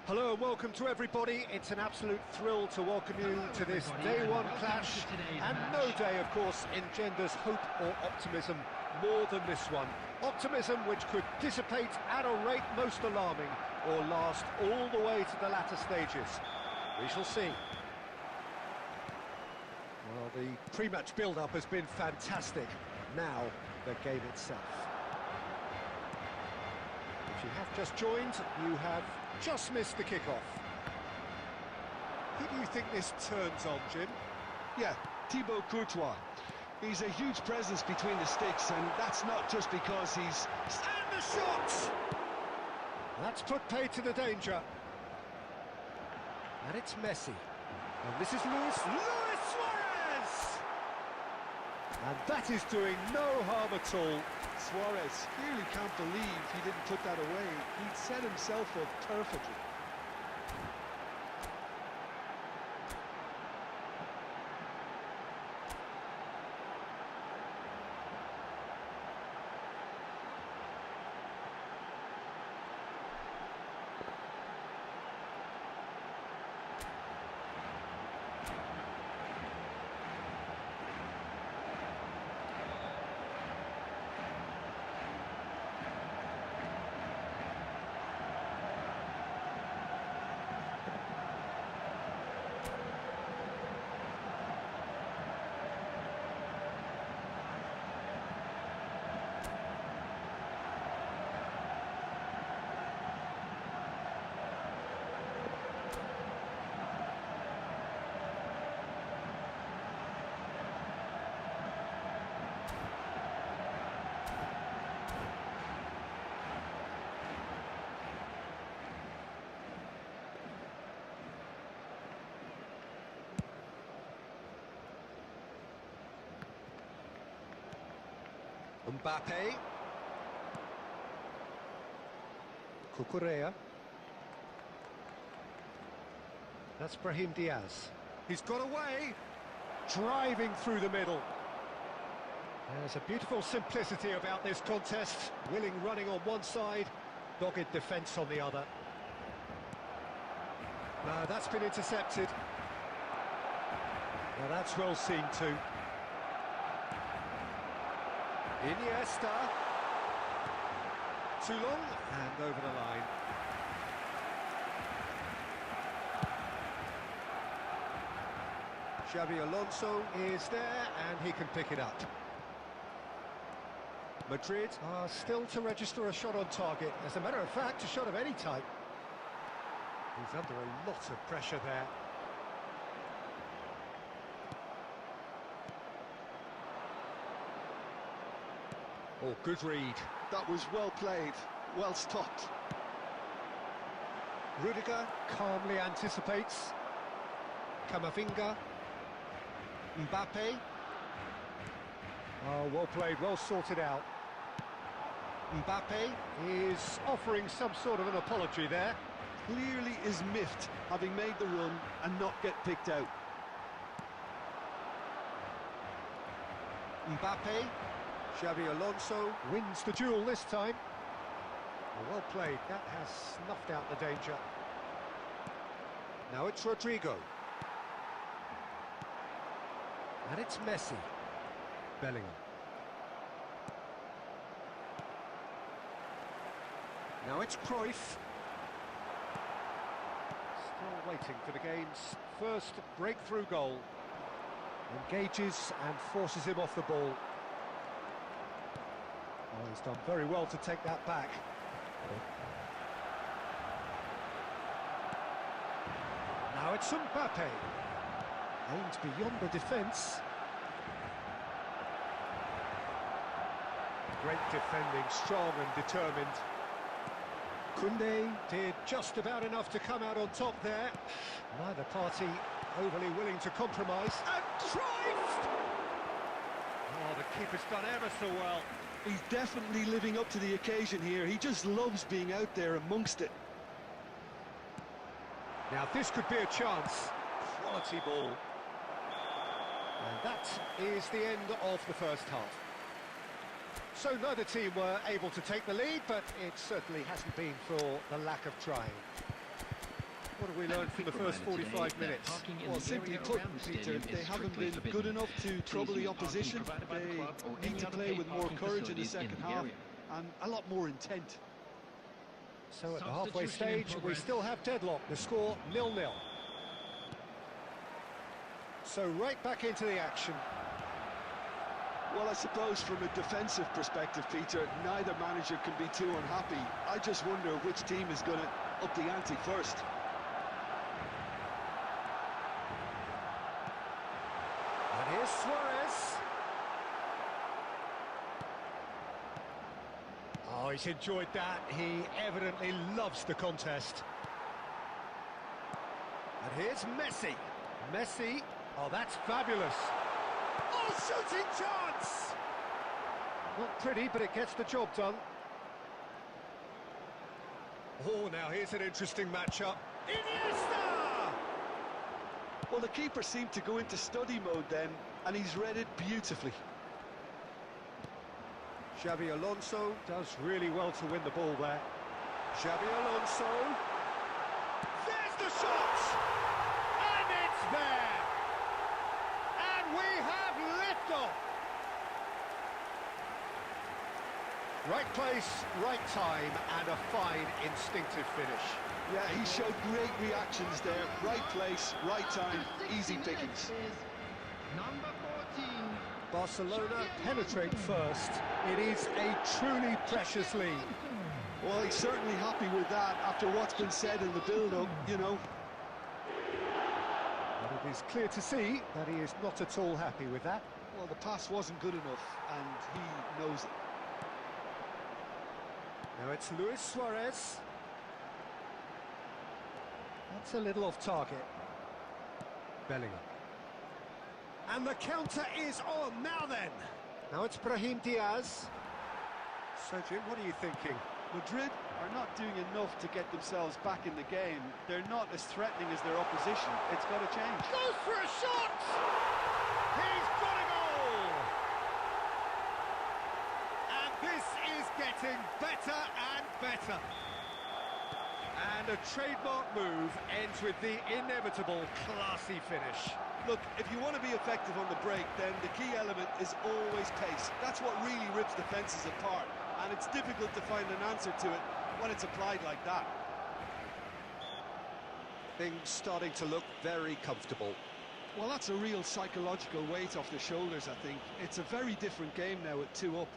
Hello and welcome to everybody. It's an absolute thrill to welcome you to this day one clash, and no day, of course, engenders hope or optimism more than this one. Optimism which could dissipate at a rate most alarming or last all the way to the latter stages. We shall see. Well, the pre-match build-up has been fantastic. Now, the game itself. If you have just joined, you have just missed the kickoff. Who do you think this turns on, Jim? Yeah, Thibaut Courtois. He's a huge presence between the sticks, and that's not just because he's... And the shot! That's put paid to the danger. And it's Messi. And this is Luis Suarez! And that is doing no harm at all. Suarez clearly can't believe he didn't put that away. He'd set himself up perfectly. Mbappe. Cucurella. That's Brahim Diaz. He's got away. Driving through the middle. There's a beautiful simplicity about this contest. Willing running on one side, dogged defence on the other. Now that's been intercepted. Now that's well seen too. Iniesta. Too long and over the line. Xabi Alonso is there, and he can pick it up. Madrid are still to register a shot on target. As a matter of fact, a shot of any type. He's under a lot of pressure there. Oh, good read. That was well played, well stopped. Rudiger calmly anticipates. Camavinga. Mbappe. Oh, well played, well sorted out. Mbappe is offering some sort of an apology there. Clearly is miffed, having made the run and not get picked out. Mbappe. Xabi Alonso wins the duel this time. Well played, that has snuffed out the danger. Now it's Rodrigo. And it's Messi. Bellingham. Now it's Cruyff. Still waiting for the game's first breakthrough goal. Engages and forces him off the ball. Oh, he's done very well to take that back. Now it's Mbappe. Aimed beyond the defence. Great defending, strong and determined. Koundé did just about enough to come out on top there. Neither party overly willing to compromise. And Cruyff! Oh, the keeper's done ever so well. He's definitely living up to the occasion here. He just loves being out there amongst it. Now this could be a chance. Quality ball. And that is the end of the first half. So neither team were able to take the lead, but it certainly hasn't been for the lack of trying. What have we learned from the first 45 minutes? Well, simply put, Peter, they haven't been good enough to trouble the opposition. They need to play with more courage in the second half and a lot more intent. So at the halfway stage, we still have deadlock. The score 0-0. So right back into the action. Well, I suppose from a defensive perspective, Peter, neither manager can be too unhappy. I just wonder which team is going to up the ante first. And here's Suarez. Oh, he's enjoyed that. He evidently loves the contest. And here's Messi. Messi. Oh, that's fabulous. Oh, shooting chance! Not pretty, but it gets the job done. Oh, now here's an interesting matchup. Iniesta! Well, the keeper seemed to go into study mode then, and he's read it beautifully. Xabi Alonso does really well to win the ball there. Xabi Alonso. There's the shot! And it's there! And we have liftoff! Right place, right time, and a fine instinctive finish. Yeah, he showed great reactions there. Right place, right time, easy pickings. Number 14. Barcelona penetrate first. It is a truly precious lead. Well, he's certainly happy with that after what's been said in the build-up, you know. But it is clear to see that he is not at all happy with that. Well, the pass wasn't good enough, and he knows it. Now it's Luis Suarez. That's a little off target. Bellingham. And the counter is on, now then. Now it's Brahim Diaz. Sergio, what are you thinking? Madrid are not doing enough to get themselves back in the game. They're not as threatening as their opposition. It's got to change. Goes for a shot! He's got a goal! And this is getting better and better. And a trademark move ends with the inevitable classy finish. Look, if you want to be effective on the break, then the key element is always pace. That's what really rips defences apart, and it's difficult to find an answer to it when it's applied like that. Things starting to look very comfortable. Well, that's a real psychological weight off the shoulders, I think. It's a very different game now at 2 up.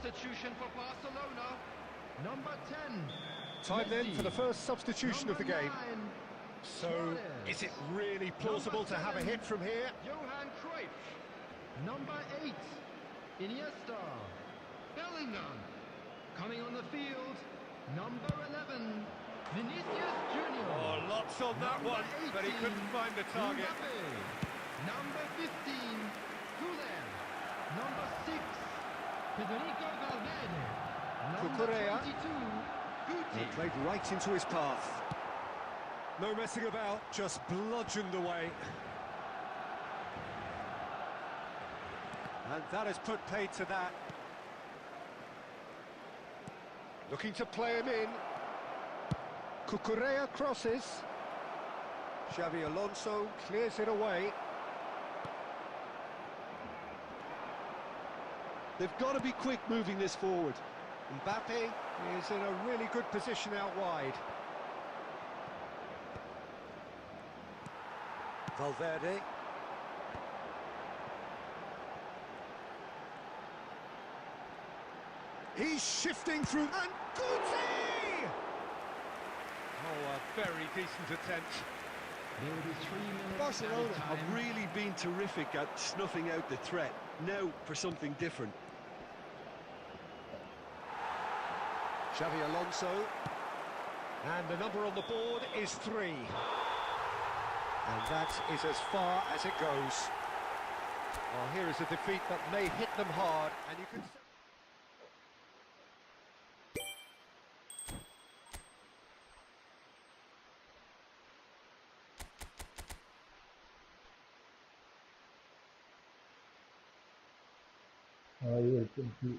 Substitution for Barcelona. Number 10. Time then for the first substitution of the game. 9, So, Suarez. is it really plausible to have a hit from here? Johan Cruyff. Number 8. Iniesta. Bellingham. Coming on the field. Number 11. Vinicius Junior. Oh, lots on that Number one, but he 18, couldn't find the target. Mbappe. Number 15. Güler. Number 6. Federico Valverde. Number Cucurella. 22. Guti. It played right into his path. No messing about, just bludgeoned away. And that has put paid to that. Looking to play him in. Cucurella crosses. Xavi Alonso clears it away. They've got to be quick moving this forward. Mbappe is in a really good position out wide. Valverde. He's shifting through, and Guti! Oh, a very decent attempt. There will be 3 minutes. Barcelona added have time. really been terrific at snuffing out the threat. Now for something different. Xavi Alonso. And the number on the board is 3. And that is as far as it goes. Well, here is a defeat that may hit them hard, and you can... Aí, tem que.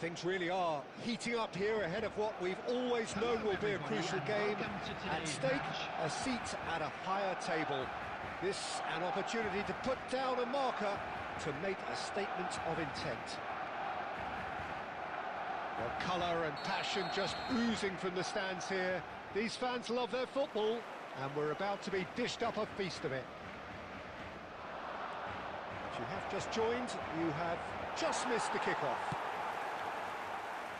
Things really are heating up here ahead of what we've always known will be a crucial game. At stake, a seat at a higher table. This an opportunity to put down a marker to make a statement of intent. Well, colour and passion just oozing from the stands here. These fans love their football, and we're about to be dished up a feast of it. If you have just joined, you have just missed the kickoff.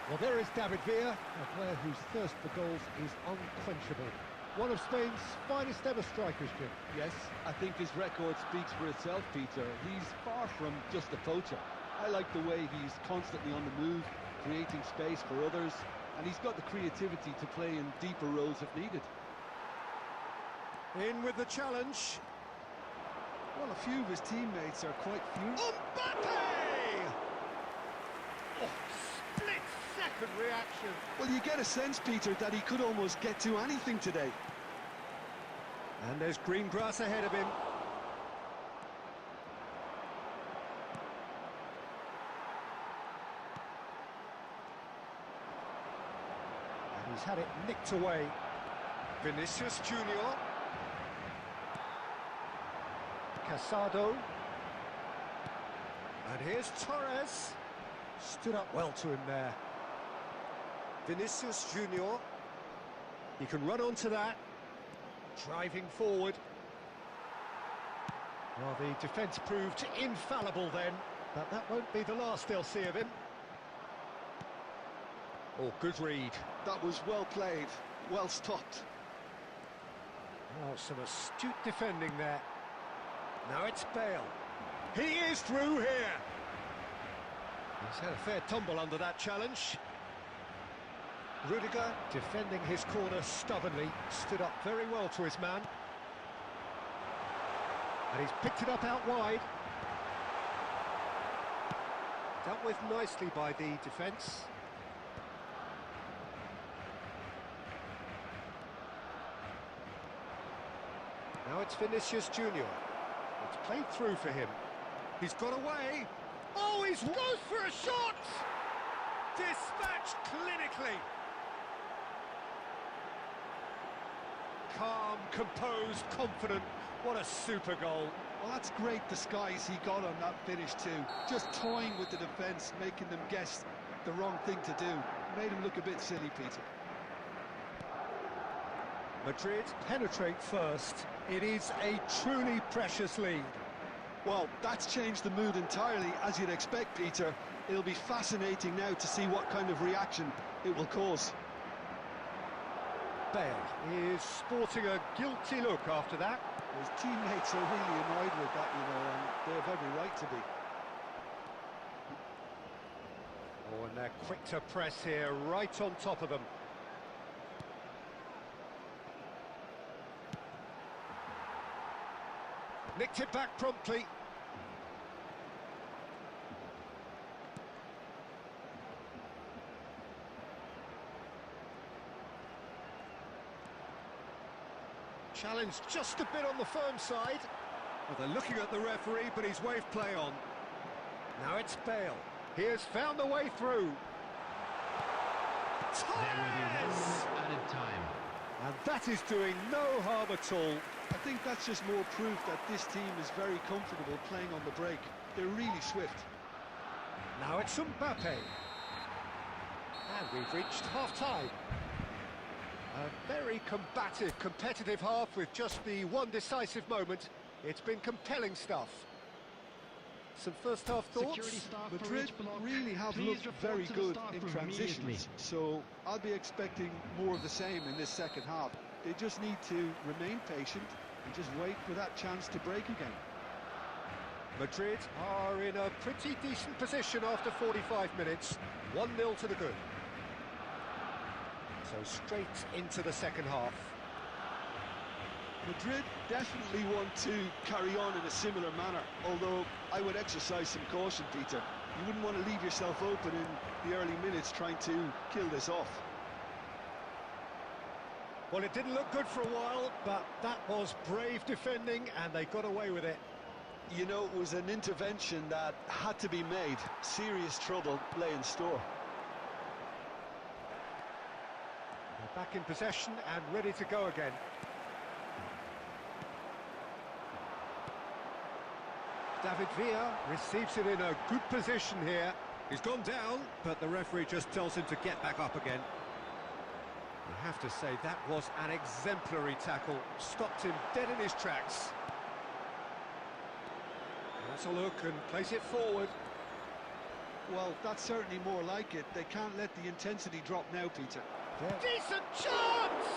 Well, there is David Villa, a player whose thirst for goals is unquenchable. One of Spain's finest ever strikers, Jim. Yes, I think his record speaks for itself, Peter. He's far from just a poacher. I like the way he's constantly on the move, creating space for others, and he's got the creativity to play in deeper roles if needed. In with the challenge. Well, a few of his teammates are quite furious. Mbappe! Oh, split-second reaction. Well, you get a sense, Peter, that he could almost get to anything today. And there's green grass ahead of him. And he's had it nicked away. Vinicius Junior. Casado. And here's Torres. Stood up well to him there. Vinicius Junior. He can run onto that. Driving forward. Well, the defence proved infallible then, but that won't be the last they'll see of him. Oh, good read. That was well played, well stopped. Oh, some astute defending there. Now it's Bale. He is through here. He's had a fair tumble under that challenge. Rudiger, defending his corner stubbornly, stood up very well to his man. And he's picked it up out wide. Dealt with nicely by the defence. Now it's Vinicius Junior. It's played through for him. He's got away. Oh, he's goes for a shot! Dispatched clinically. Calm, composed, confident. What a super goal. Well, that's great disguise he got on that finish too. Just toying with the defence, making them guess the wrong thing to do. Made him look a bit silly, Peter. Madrid penetrate first. It is a truly precious lead. Well, that's changed the mood entirely, as you'd expect, Peter. It'll be fascinating now to see what kind of reaction it will cause. Bale is sporting a guilty look after that. His teammates are really annoyed with that, you know, and they have every right to be. Oh, and they're quick to press here, right on top of them. Nicked it back promptly. Challenged just a bit on the firm side. Well, they're looking at the referee, but he's waved play on. Now it's Bale. He has found the way through. There will be 1 minute added time. And that is doing no harm at all. I think that's just more proof that this team is very comfortable playing on the break. They're really swift. Now it's Mbappe. And we've reached half-time. A very combative, competitive half with just the one decisive moment. It's been compelling stuff. Some first-half thoughts? Madrid really have looked very good in transitions, so I'll be expecting more of the same in this second half. They just need to remain patient and just wait for that chance to break again. Madrid are in a pretty decent position after 45 minutes. 1-0 to the good. So straight into the second half. Madrid definitely want to carry on in a similar manner, although I would exercise some caution, Peter. You wouldn't want to leave yourself open in the early minutes trying to kill this off. Well, it didn't look good for a while, but that was brave defending, and they got away with it. You know, it was an intervention that had to be made. Serious trouble lay in store. They're back in possession and ready to go again. David Villa receives it in a good position here. He's gone down, but the referee just tells him to get back up again. You have to say that was an exemplary tackle. Stopped him dead in his tracks. That's a look and place it forward. Well, that's certainly more like it. They can't let the intensity drop now, Peter. Decent chance!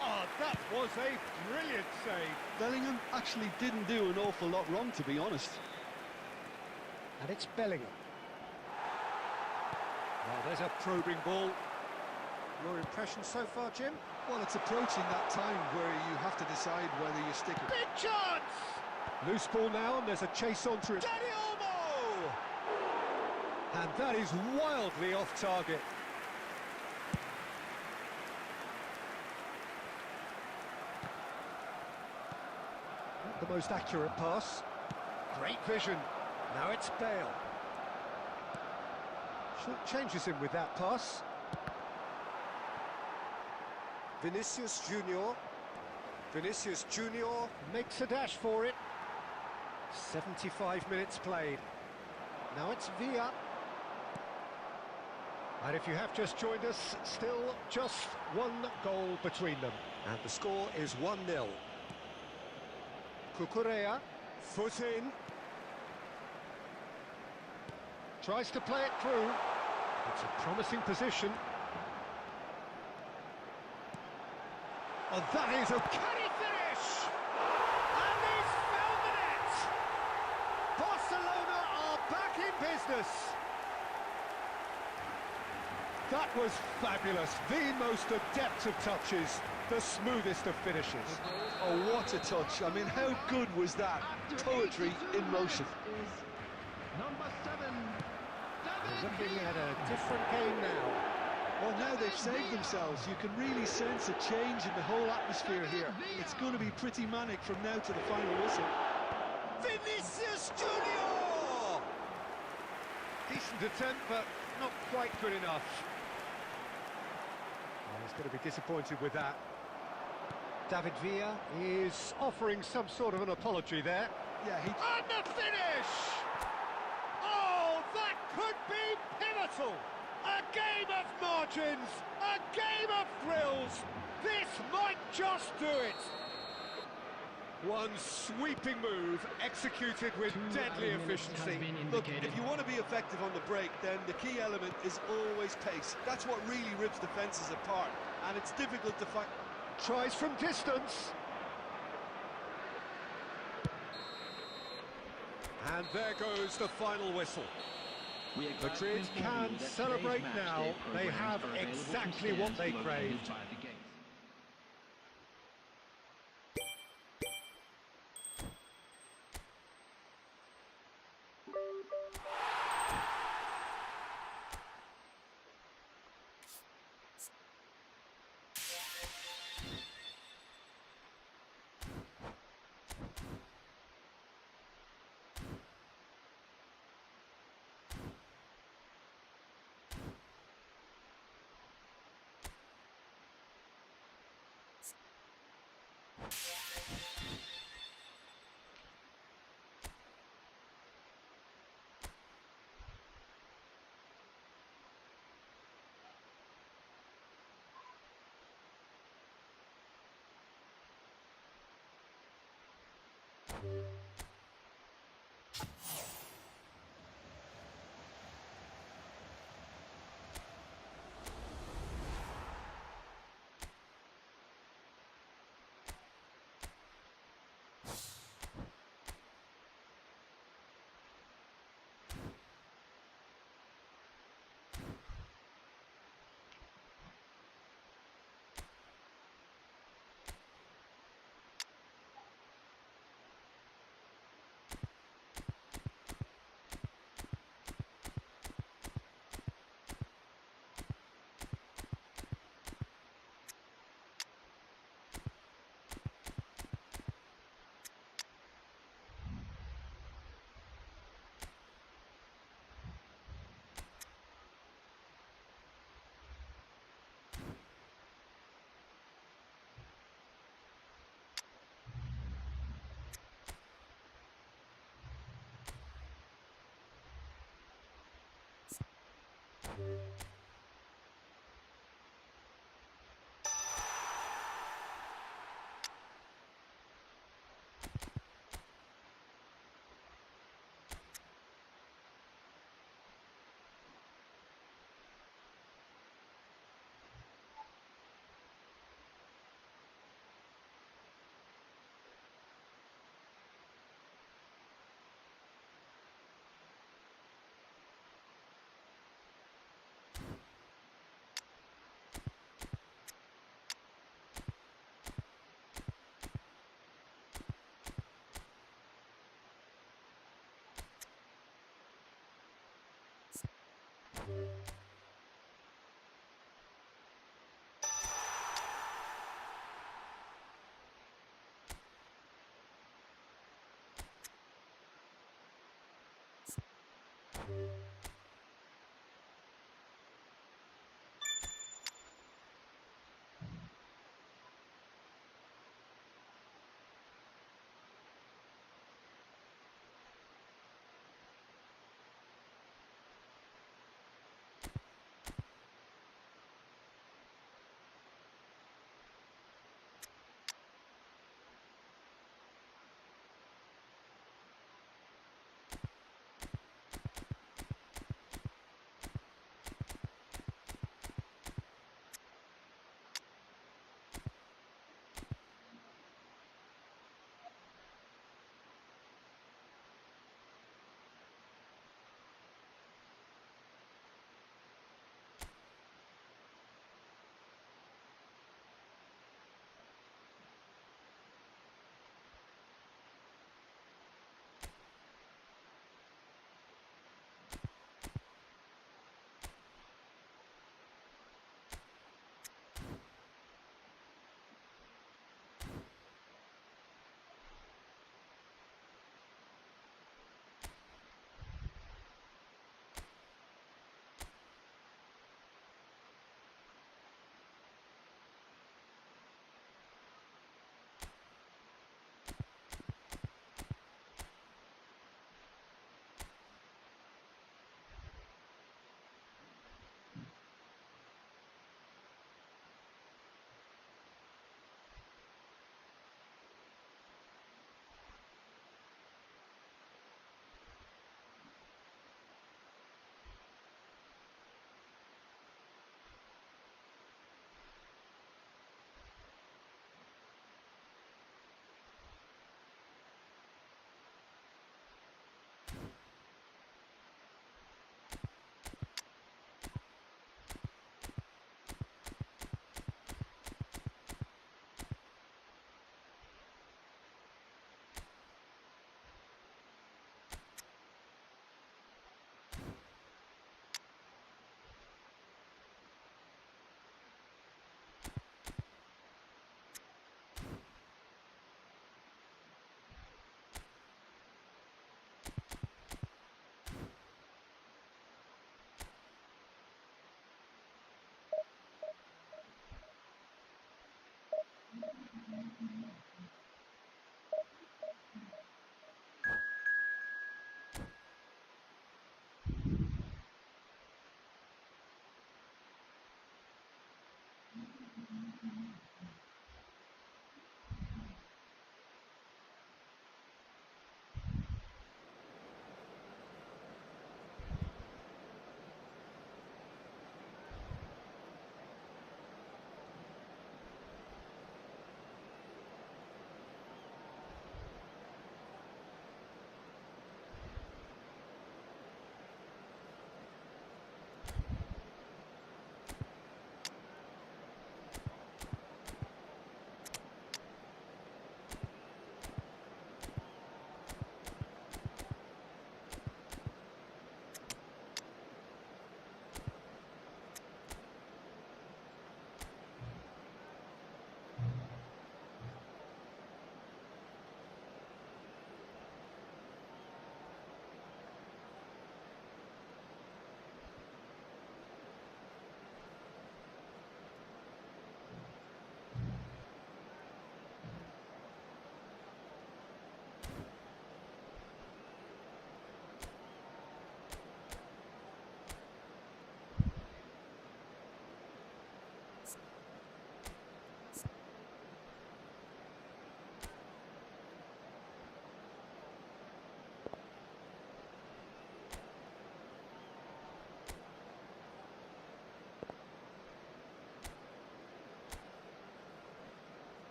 Oh, that was a brilliant save. Bellingham actually didn't do an awful lot wrong, to be honest. And it's Bellingham. Well, there's a probing ball. Your impression so far, Jim? Well, it's approaching that time where you have to decide whether you stick it. Big chance! Loose ball now, and there's a chase on through. Dani Olmo! And that is wildly off target. Not the most accurate pass. Great vision. Now it's Bale. Changes him with that pass. Vinicius Junior. Vinicius Junior makes a dash for it. 75 minutes played. Now it's Villa. And if you have just joined us, still just one goal between them. And the score is 1-0. Cucurella, foot in. Tries to play it through. It's a promising position. Oh, that is a... Can he finish? And he's found the net! Barcelona are back in business. That was fabulous. The most adept of touches. The smoothest of finishes. Oh, what a touch. I mean, how good was that? Poetry in motion. Number 7. We're looking at a different game now. Well, now they've saved themselves. You can really sense a change in the whole atmosphere here. It's going to be pretty manic from now to the final whistle. Vinicius Junior! Decent attempt, but not quite good enough. Well, he's going to be disappointed with that. David Villa is offering some sort of an apology there. Yeah, And the finish! Oh, that could be pivotal! A game of margins, a game of thrills. This might just do it. One sweeping move executed with deadly efficiency. Look, if you want to be effective on the break, then the key element is always pace. That's what really rips defences apart, and it's difficult to find. Tries from distance. And there goes the final whistle. Madrid can celebrate now. They have exactly what they craved.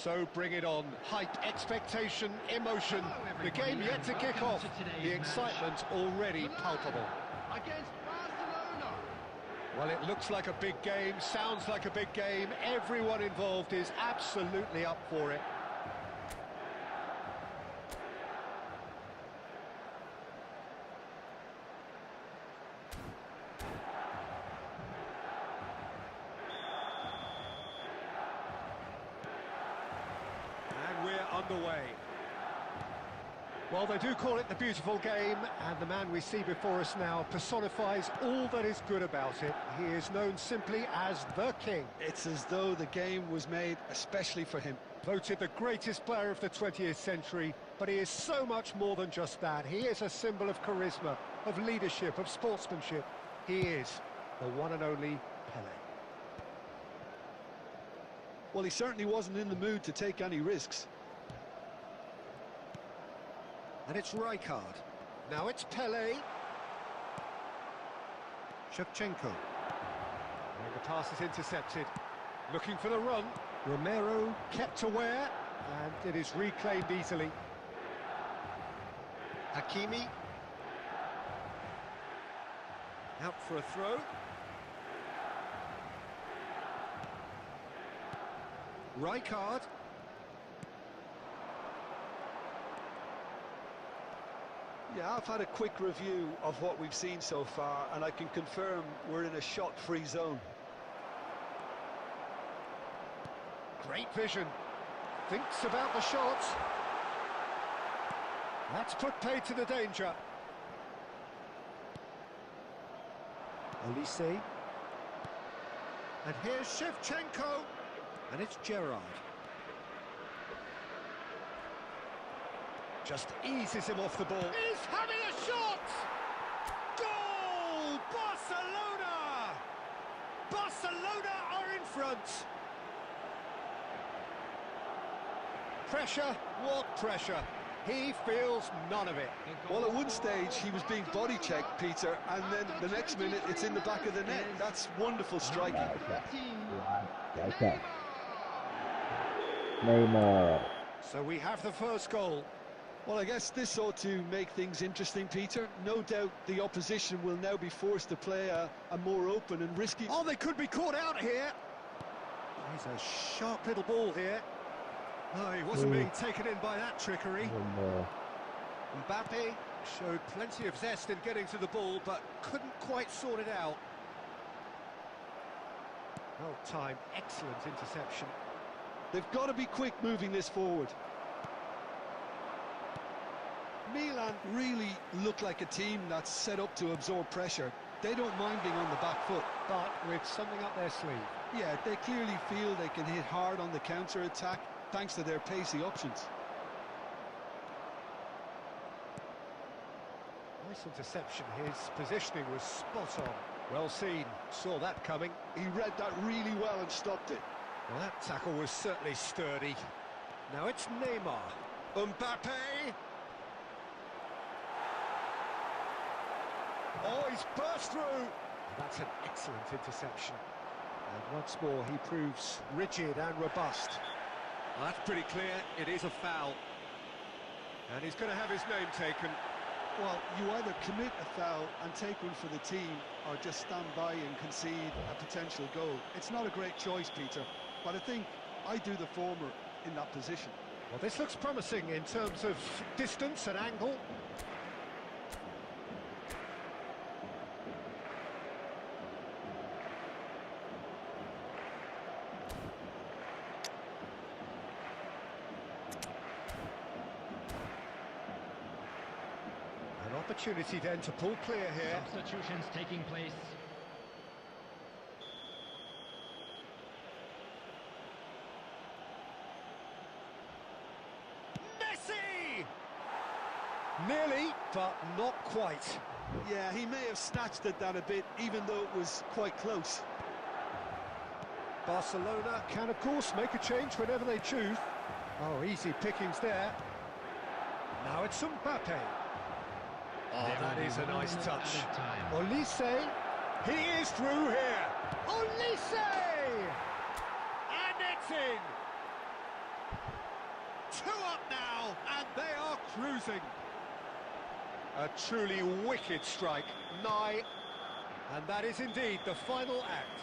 So bring it on. Hype, expectation, emotion. The game yet to kick off. The excitement already palpable. Against Barcelona. Well, it looks like a big game, sounds like a big game. Everyone involved is absolutely up for it. And we're underway. Well, they do call it the beautiful game, and the man we see before us now personifies all that is good about it. He is known simply as the King. It's as though the game was made especially for him. Voted the greatest player of the 20th century, but he is so much more than just that. He is a symbol of charisma, of leadership, of sportsmanship. He is the one and only Pelé. Well, he certainly wasn't in the mood to take any risks. And it's Rijkaard. Now it's Pelé. Shevchenko. And the pass is intercepted. Looking for the run. Romero kept aware, and it is reclaimed easily. Hakimi. Out for a throw. Rijkaard. Yeah, I've had a quick review of what we've seen so far, and I can confirm we're in a shot-free zone. Great vision. Thinks about the shot. That's put paid to the danger. Olise. And here's Shevchenko. And it's Gerrard. Just eases him off the ball. He's having a shot! Goal! Barcelona! Barcelona are in front. Pressure, what pressure? He feels none of it. Well, at one stage he was being body checked, Peter, and then the next minute it's in the back of the net. That's wonderful striking. Neymar. So we have the first goal. Well, I guess this ought to make things interesting, Peter. No doubt the opposition will now be forced to play a more open and risky... Oh, they could be caught out here. He's a sharp little ball here. Oh, he wasn't being taken in by that trickery. Mbappe showed plenty of zest in getting to the ball, but couldn't quite sort it out. Well timed, excellent interception. They've got to be quick moving this forward. Milan really look like a team that's set up to absorb pressure. They don't mind being on the back foot. But with something up their sleeve. Yeah, they clearly feel they can hit hard on the counter-attack thanks to their pacey options. Nice interception. His positioning was spot on. Well seen. Saw that coming. He read that really well and stopped it. Well, that tackle was certainly sturdy. Now it's Neymar. Mbappe. Oh, he's burst through. That's an excellent interception. And once more, he proves rigid and robust. Well, that's pretty clear. It is a foul. And he's going to have his name taken. Well, you either commit a foul and take one for the team, or just stand by and concede a potential goal. It's not a great choice, Peter, but I think I do the former in that position. Well, this looks promising in terms of distance and angle. An opportunity then to pull clear here. Substitutions taking place. Messi! Nearly, but not quite. Yeah, he may have snatched at that a bit, even though it was quite close. Barcelona can, of course, make a change whenever they choose. Oh, easy pickings there. Now it's Mbappe. Oh, that is a nice touch. Olise, he is through here. Olise! And it's in! cruising. A truly wicked strike, nigh, and that is indeed the final act.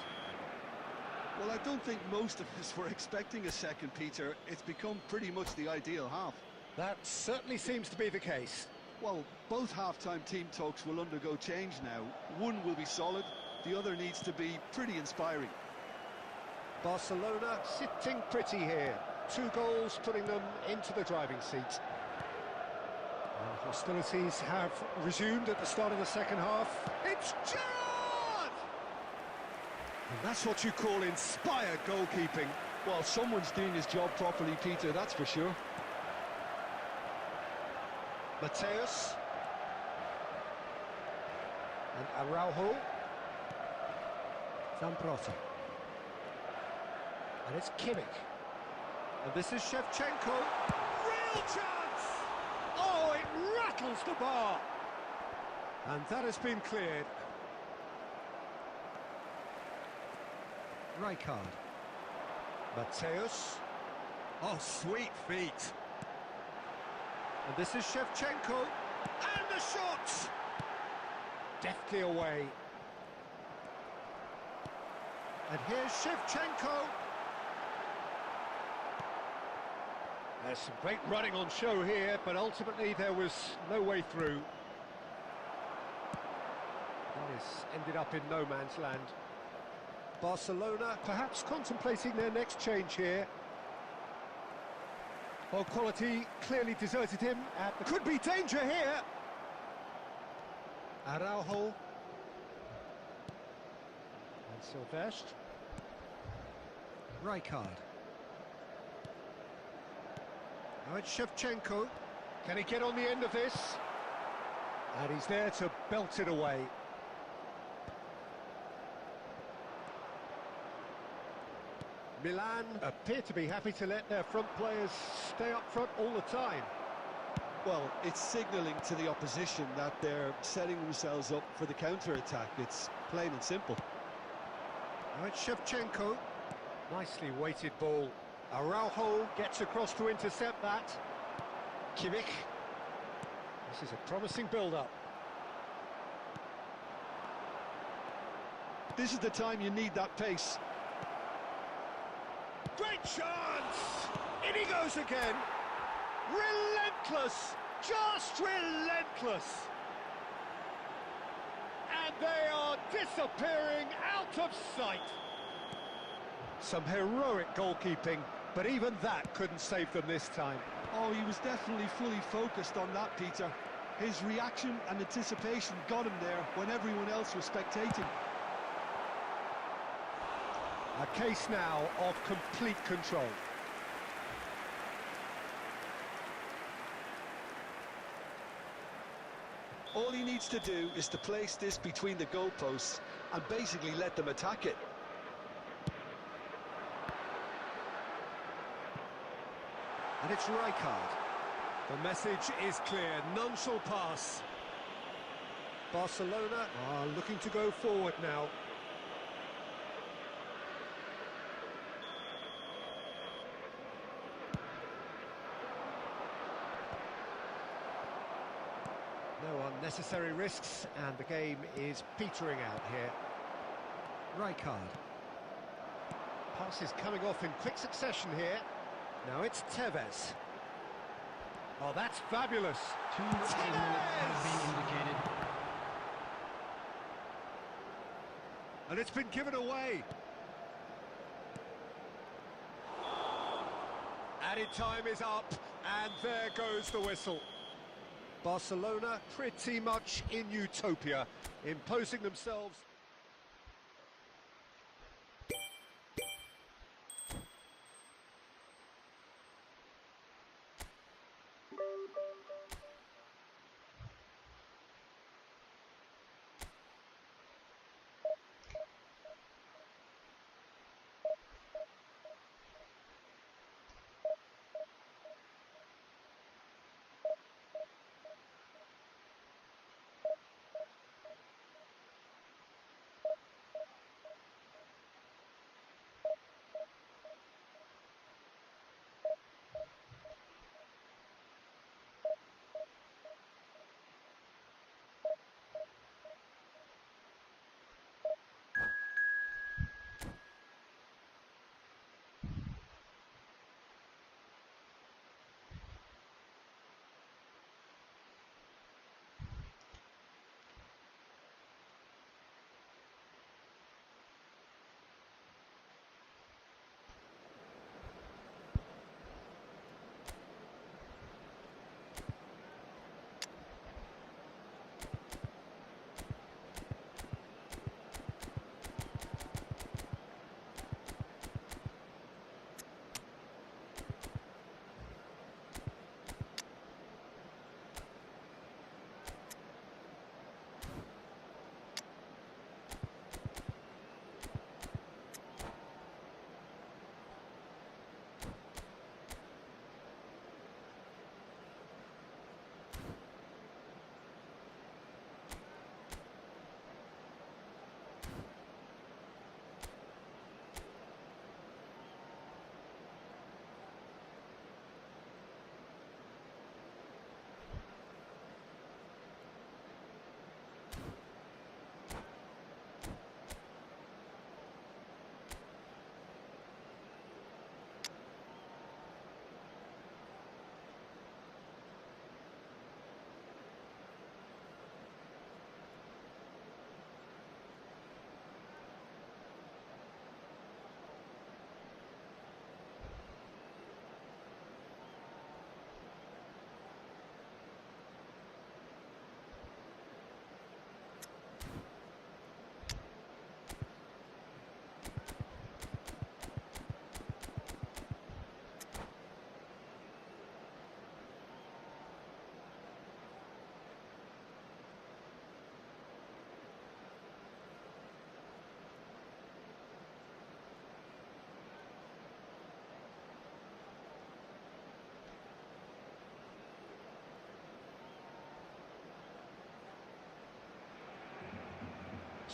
Well, I don't think most of us were expecting a second, Peter. It's become pretty much the ideal half. That certainly seems to be the case. Well, both half-time team talks will undergo change now. One will be solid, the other needs to be pretty inspiring. Barcelona sitting pretty here. 2 goals putting them into the driving seat. And hostilities have resumed at the start of the second half. It's Gerrard! And that's what you call inspired goalkeeping. Well, someone's doing his job properly, Peter, that's for sure. Mateus. And Araujo. Zambrota. And it's Kimmich. And this is Shevchenko. Real chance! Oh, it rattles the bar. And that has been cleared. Rijkaard. Mateus. Oh, sweet feet. And this is Shevchenko. And the shot! Deftly away. And here's Shevchenko. There's some great running on show here, but ultimately there was no way through. That is ended up in no man's land. Barcelona perhaps contemplating their next change here. Well, quality clearly deserted him. Could be danger here. Araujo. And Silvestre. Rijkaard. Now it's Shevchenko. Can he get on the end of this? And he's there to belt it away. Milan appear to be happy to let their front players stay up front all the time. Well, it's signalling to the opposition that they're setting themselves up for the counter-attack. It's plain and simple. Now it's Shevchenko. Nicely weighted ball. Araujo gets across to intercept that. Kimmich. This is a promising build-up. This is the time you need that pace. Great chance! In he goes again. Relentless! Just relentless! And they are disappearing out of sight. Some heroic goalkeeping, but even that couldn't save them this time. Oh, he was definitely fully focused on that, Peter. His reaction and anticipation got him there when everyone else was spectating. A case now of complete control. All he needs to do is to place this between the goalposts and basically let them attack it. And it's Rijkaard. The message is clear, none shall pass. Barcelona are looking to go forward now. No unnecessary risks, and the game is petering out here. Rijkaard. Passes coming off in quick succession here. Now it's Tevez. Oh, that's fabulous. 2 minutes have been indicated. And it's been given away. Added time is up, and there goes the whistle. Barcelona pretty much in utopia, imposing themselves.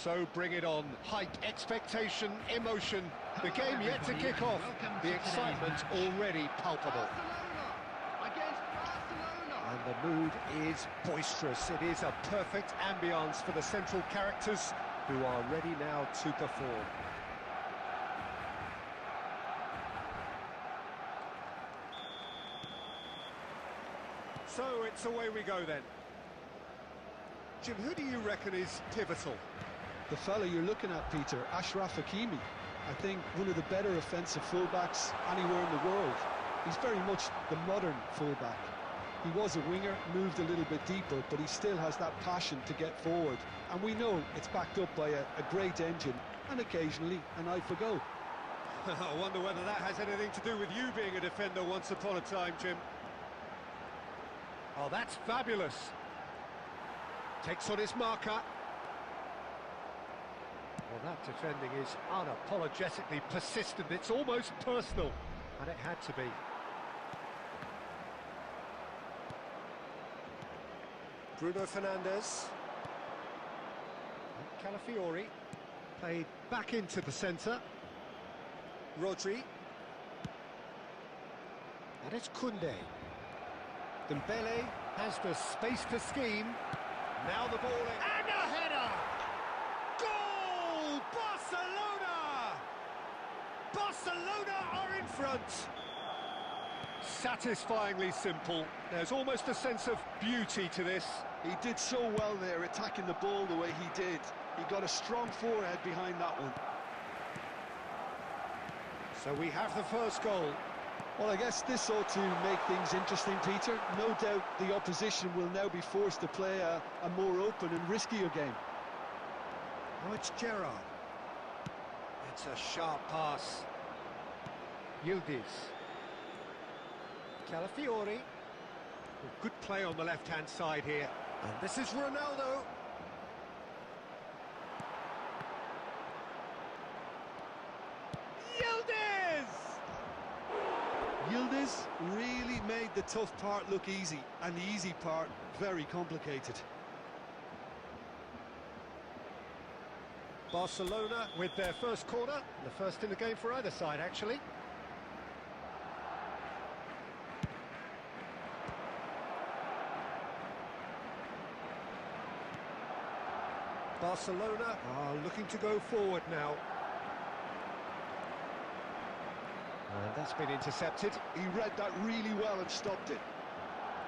So bring it on. Hype, expectation, emotion. The game yet to kick off. The excitement already palpable. And the mood is boisterous. It is a perfect ambience for the central characters who are ready now to perform. So it's away we go then. Jim, who do you reckon is pivotal? The fella you're looking at, Peter, Ashraf Hakimi. I think one of the better offensive fullbacks anywhere in the world. He's very much the modern fullback. He was a winger, moved a little bit deeper, but he still has that passion to get forward. And we know it's backed up by a great engine and occasionally an eye for goal. I wonder whether that has anything to do with you being a defender once upon a time, Jim. Oh, that's fabulous. Takes on his marker. Well, that defending is unapologetically persistent. It's almost personal, and it had to be. Bruno Fernandes. Calafiori. Played back into the centre. Rodri. And it's Koundé. Dembele has the space to scheme. Now the ball in. And a header! Goal! Barcelona! Barcelona are in front. Satisfyingly simple. There's almost a sense of beauty to this. He did so well there, attacking the ball the way he did. He got a strong forehead behind that one. So we have the first goal. Well, I guess this ought to make things interesting, Peter. No doubt the opposition will now be forced to play a more open and riskier game. Oh, it's Gerrard. It's a sharp pass. Yildiz. Calafiori. Good play on the left-hand side here. And this is Ronaldo. Yildiz really made the tough part look easy, and the easy part very complicated. Barcelona with their first corner, the first in the game for either side, actually. Barcelona are looking to go forward now. And that's been intercepted. He read that really well and stopped it.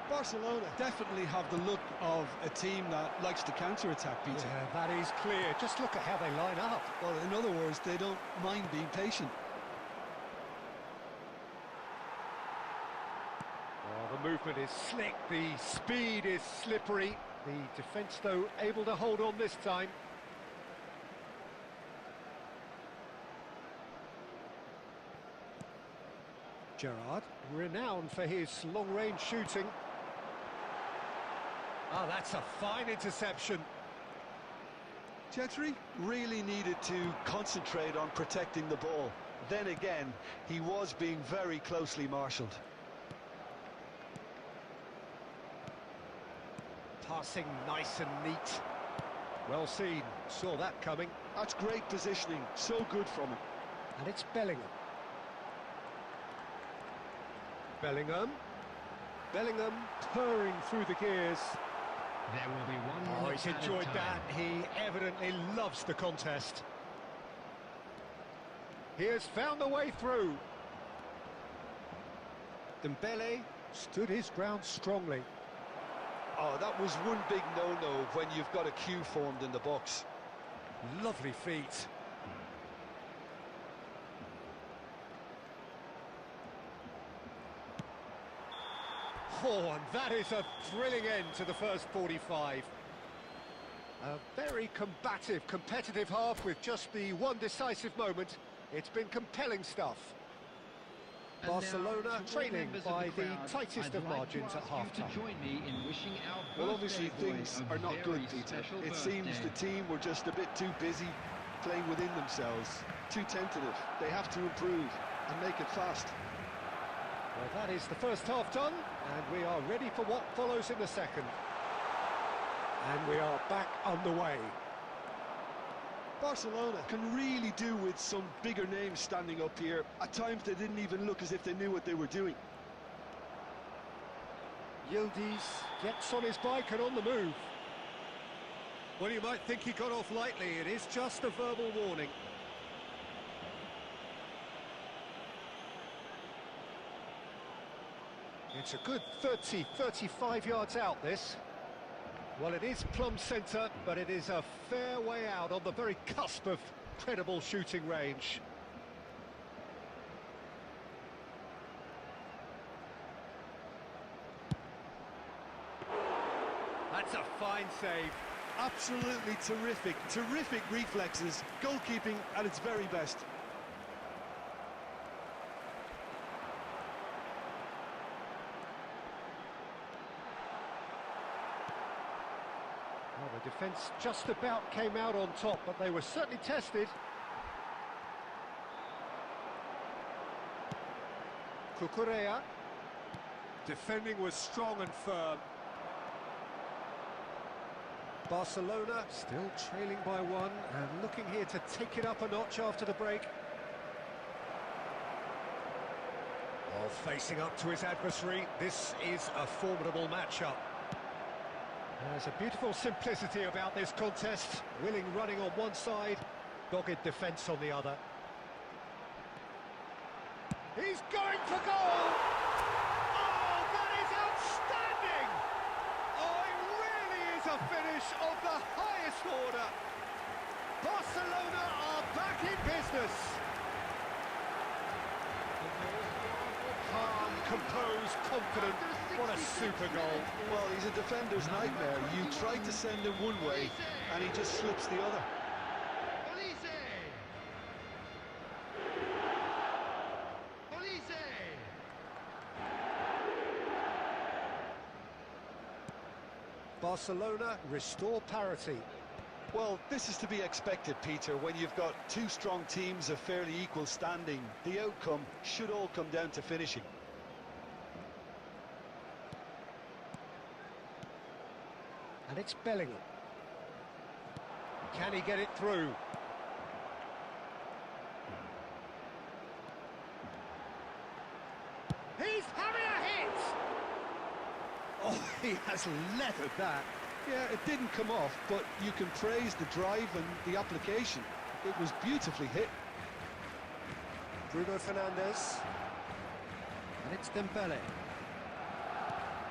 Barcelona definitely have the look of a team that likes to counter-attack, Peter. Yeah, that is clear. Just look at how they line up. Well, in other words, they don't mind being patient. Oh, the movement is slick, the speed is slippery. The defence, though, able to hold on this time. Gerrard, renowned for his long-range shooting. Oh, that's a fine interception. Chetri really needed to concentrate on protecting the ball. Then again, he was being very closely marshalled. Passing nice and neat. Well seen, saw that coming. That's great positioning, so good from him. And it's Bellingham. Bellingham purring through the gears. There will be one. Oh, he's enjoyed that. He evidently loves the contest. He has found a way through. Dembele stood his ground strongly. Oh, that was one big no-no when you've got a queue formed in the box. Lovely feet. Oh, and that is a thrilling end to the first 45. A very combative, competitive half with just the one decisive moment. It's been compelling stuff. And Barcelona trailing by the tightest of margins at half-time. Well, obviously things are not good, Peter. It seems the team were just a bit too busy playing within themselves, too tentative. They have to improve and make it fast. Well, that is the first half done, and we are ready for what follows in the second. And we are back underway. Barcelona can really do with some bigger names standing up here. At times they didn't even look as if they knew what they were doing. Yildiz gets on his bike and on the move. Well, you might think he got off lightly. It is just a verbal warning. It's a good 30, 35 yards out, this. Well, it is plumb centre, but it is a fair way out on the very cusp of credible shooting range. That's a fine save. Absolutely terrific, terrific reflexes, goalkeeping at its very best. Well, the defence just about came out on top, but they were certainly tested. Cucurella. Defending was strong and firm. Barcelona still trailing by one and looking here to take it up a notch after the break. Oh, facing up to his adversary, this is a formidable matchup. There's a beautiful simplicity about this contest. Willing running on one side, dogged defence on the other. He's going for goal! Oh, that is outstanding! Oh, it really is a finish of the highest order. Barcelona are back in business. Calm, composed, confident. What a super goal. Well, he's a defender's nightmare. You try to send him one way, and he just slips the other. Barcelona restore parity. Well, this is to be expected, Peter. When you've got two strong teams of fairly equal standing, the outcome should all come down to finishing. And it's Bellingham. Can he get it through? He's having a hit! Oh, he has leathered that. Yeah, it didn't come off, but you can praise the drive and the application. It was beautifully hit. Bruno Fernandes. And it's Dembele.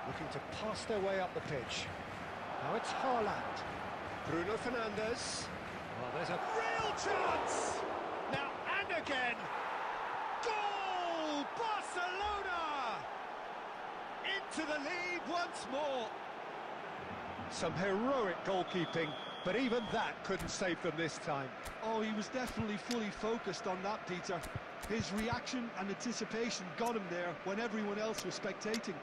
Looking to pass their way up the pitch. Now it's Haaland. Bruno Fernandes. Well, there's a real chance! Now and again! Goal! Barcelona! Into the lead once more. Some heroic goalkeeping, but even that couldn't save them this time. Oh, he was definitely fully focused on that, Peter. His reaction and anticipation got him there when everyone else was spectating.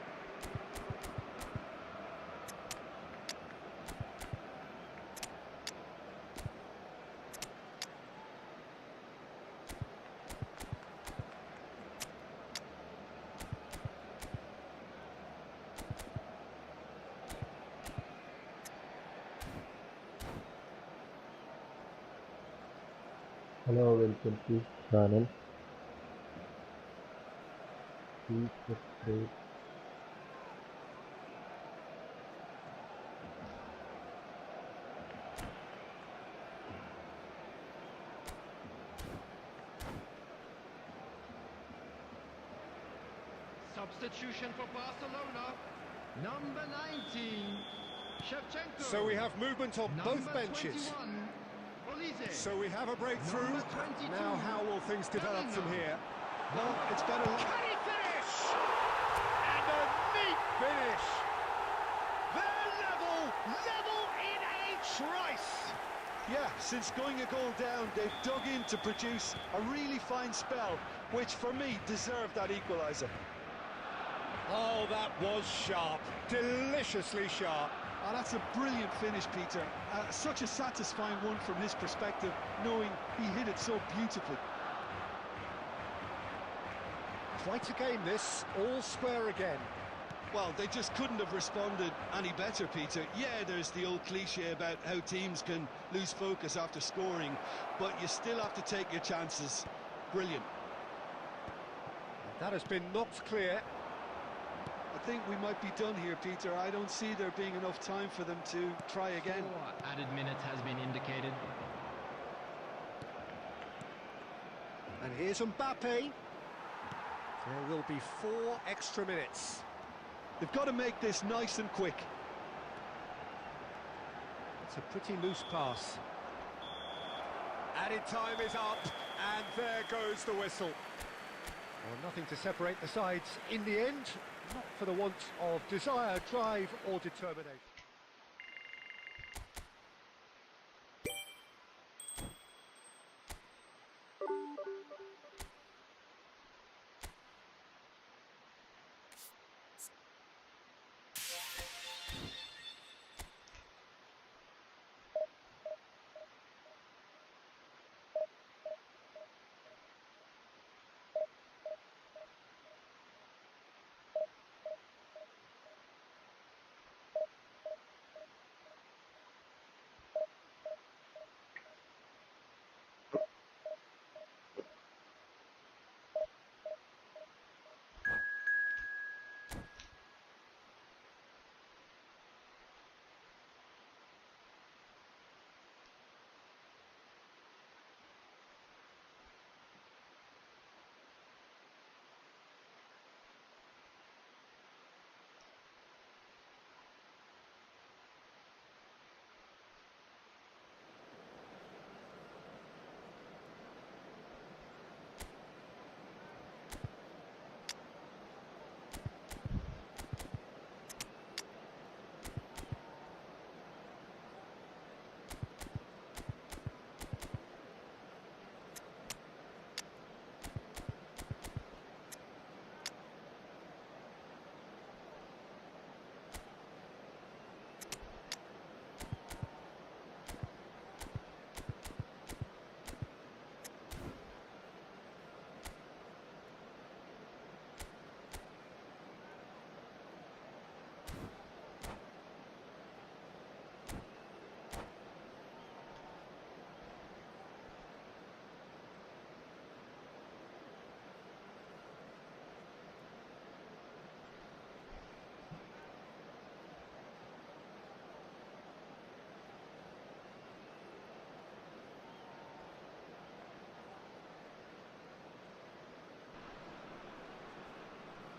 Hello, welcome to channel. Please subscribe. Substitution for Barcelona. Number 19, Shevchenko. So we have movement on both benches. 21, Olise. So we have a breakthrough. Number 22. Now how will things develop from here? Well, it's better. Can he finish? And a neat finish. They're level in a trice. Yeah, since going a goal down, they've dug in to produce a really fine spell, which for me deserved that equaliser. Oh, that was sharp. Deliciously sharp. Oh, that's a brilliant finish, Peter. Such a satisfying one from his perspective, knowing he hit it so beautifully. Quite a game this, all square again. Well, they just couldn't have responded any better, Peter. Yeah, there's the old cliche about how teams can lose focus after scoring, but you still have to take your chances. Brilliant. That has been knocked clear. I think we might be done here, Peter. I don't see there being enough time for them to try again. 4 added minutes has been indicated. And here's Mbappe. There will be 4 extra minutes. They've got to make this nice and quick. It's a pretty loose pass. Added time is up, and there goes the whistle. Well, nothing to separate the sides in the end, not for the want of desire, drive or determination.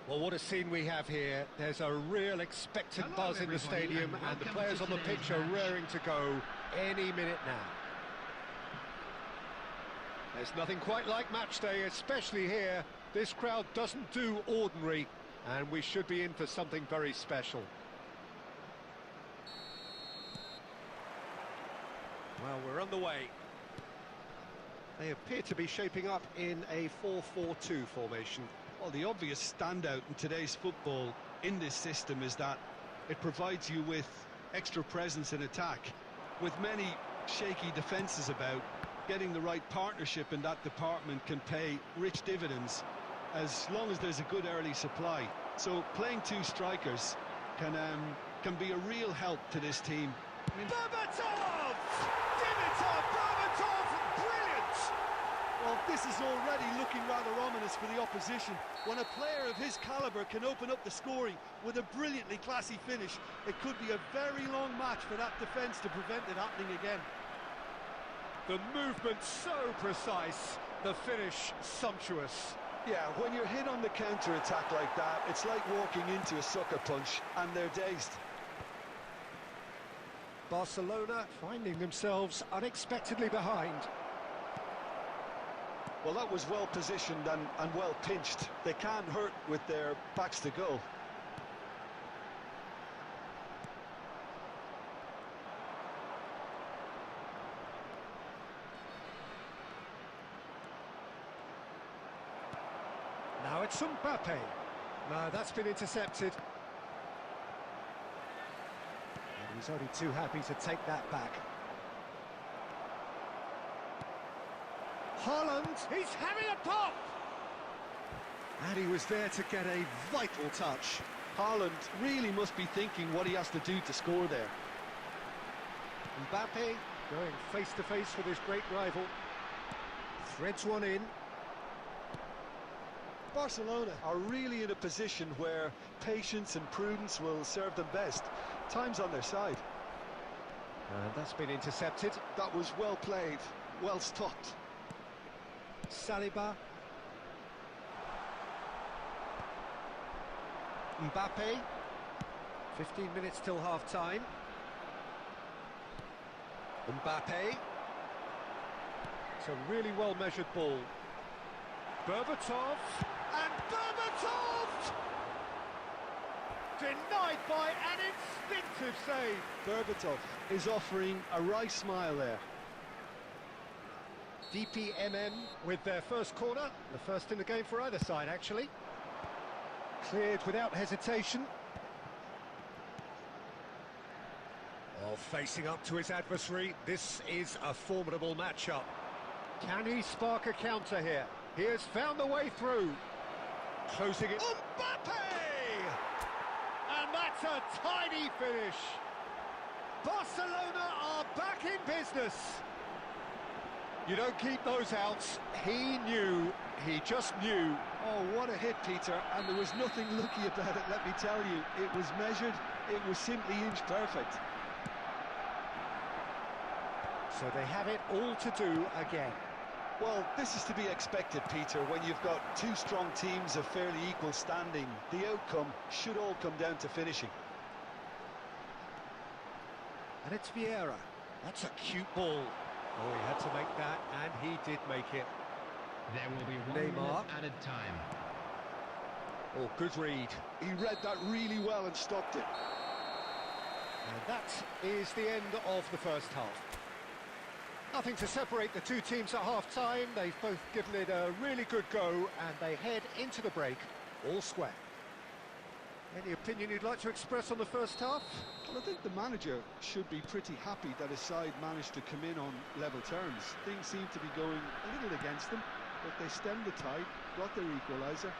Well, what a scene we have here. There's a real expectant Hello, buzz in the everybody, stadium, and and the welcome players to on the today's pitch are match. raring to go any minute now. There's nothing quite like match day, especially here. This crowd doesn't do ordinary, and we should be in for something very special. Well, we're underway. They appear to be shaping up in a 4-4-2 formation. Well, the obvious standout in today's football in this system is that it provides you with extra presence in attack. With many shaky defences about, getting the right partnership in that department can pay rich dividends as long as there's a good early supply. So playing 2 strikers can be a real help to this team. Berbatov! Dimitar Berbatov! Brilliant! Well, this is already looking rather ominous for the opposition. When a player of his calibre can open up the scoring with a brilliantly classy finish, it could be a very long match for that defence to prevent it happening again. The movement so precise, the finish sumptuous. Yeah, when you're hit on the counter-attack like that, it's like walking into a sucker punch and they're dazed. Barcelona finding themselves unexpectedly behind. Well, that was well positioned and well pinched. They can't hurt with their backs to goal. Now it's Mbappe. No, that's been intercepted. And he's only too happy to take that back. Haaland, he's having a pop! And he was there to get a vital touch. Haaland really must be thinking what he has to do to score there. Mbappe going face-to-face with his great rival. Threads one in. Barcelona are really in a position where patience and prudence will serve them best. Time's on their side. And that's been intercepted. That was well played, well stopped. Saliba. Mbappe. 15 minutes till half-time. Mbappe. It's a really well-measured ball. Berbatov. And Berbatov! Denied by an instinctive save. Berbatov is offering a right smile there. DPMM with their first corner. The first in the game for either side, actually. Cleared without hesitation. Oh, facing up to his adversary. This is a formidable matchup. Can he spark a counter here? He has found the way through. Closing it. Mbappe! And that's a tiny finish. Barcelona are back in business. You don't keep those outs. He knew. He just knew. Oh, what a hit, Peter. And there was nothing lucky about it, let me tell you. It was measured. It was simply inch perfect. So they have it all to do again. Well, this is to be expected, Peter, when you've got two strong teams of fairly equal standing. The outcome should all come down to finishing. And it's Vieira. That's a cute ball. Oh, he had to make that, and he did make it. There will be 1 Neymar. minute added time. Oh, good read. He read that really well and stopped it. And that is the end of the first half. Nothing to separate the two teams at half-time. They've both given it a really good go, and they head into the break all square. Any opinion you'd like to express on the first half? Well, I think the manager should be pretty happy that his side managed to come in on level terms. Things seem to be going a little against them, but they stemmed the tide, got their equaliser,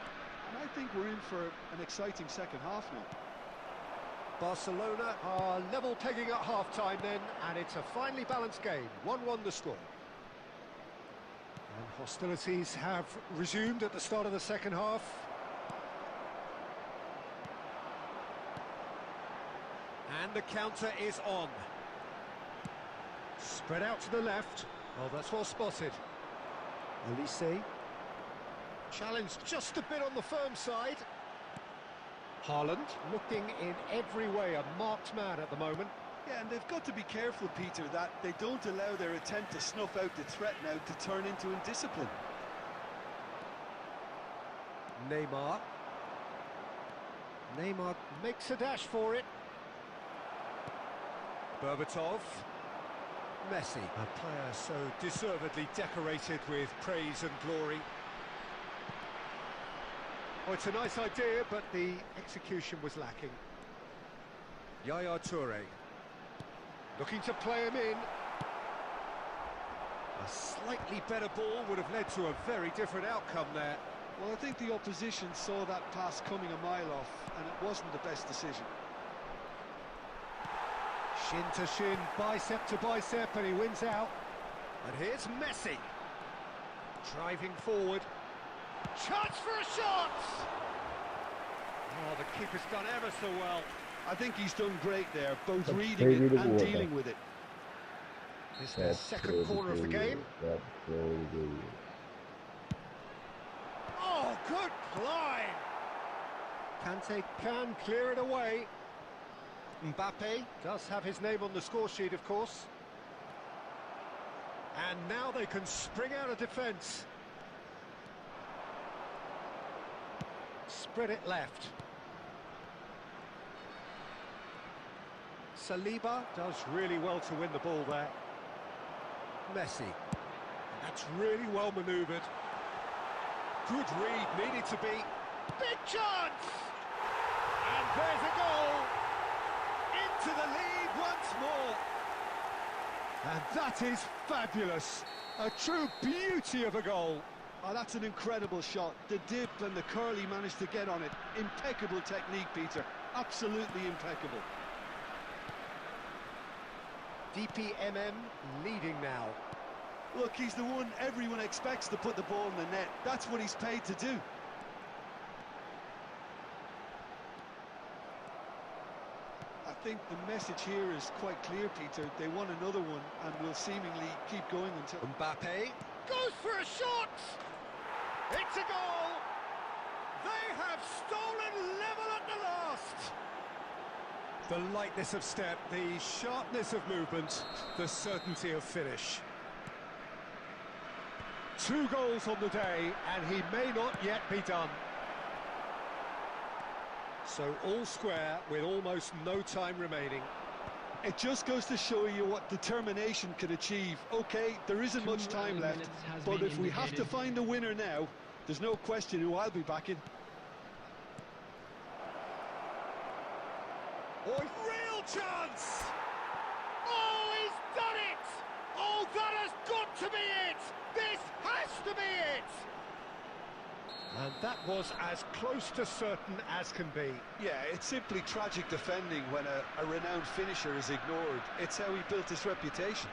and I think we're in for an exciting second half now. Barcelona are level pegging at half-time then, and it's a finely balanced game. 1-1 the score. And hostilities have resumed at the start of the second half. And the counter is on. Spread out to the left. Oh, that's well spotted. Elise. Challenged just a bit on the firm side. Haaland looking in every way a marked man at the moment. Yeah, and they've got to be careful, Peter, that they don't allow their attempt to snuff out the threat now to turn into indiscipline. Neymar. Neymar makes a dash for it. Berbatov. Messi, a player so deservedly decorated with praise and glory. Oh, it's a nice idea, but the execution was lacking. Yaya Toure. Looking to play him in. A slightly better ball would have led to a very different outcome there. Well, I think the opposition saw that pass coming a mile off, and it wasn't the best decision. Shin to shin, bicep to bicep, and he wins out. And here's Messi. Driving forward. Chance for a shot! Oh, the keeper's done ever so well. I think he's done great there, both That's reading it really and good. dealing with it. It's their second corner of the game. That's very good. Oh, good climb! Kante can clear it away. Mbappe does have his name on the score sheet, of course. And now they can spring out of defence. Spread it left. Saliba does really well to win the ball there. Messi. That's really well manoeuvred. Good read, needed to be. Big chance! And there's a goal! Into the lead once more. And that is fabulous. A true beauty of a goal. Oh, that's an incredible shot. The dip and the curl he managed to get on it. Impeccable technique, Peter. Absolutely impeccable. DPMM leading now. Look, he's the one everyone expects to put the ball in the net. That's what he's paid to do. I think the message here is quite clear, Peter. They want another one and will seemingly keep going until... Mbappe goes for a shot! It's a goal! They have stolen level at the last! The lightness of step, the sharpness of movement, the certainty of finish. 2 goals on the day, and he may not yet be done. So all square with almost no time remaining. It just goes to show you what determination can achieve. Okay, there isn't much time left, but if we have to find a winner now, there's no question who I'll be backing. Oh, real chance! Oh, he's done it! Oh, that has got to be it! This has to be it! And that was as close to certain as can be. Yeah, it's simply tragic defending when a renowned finisher is ignored. It's how he built his reputation.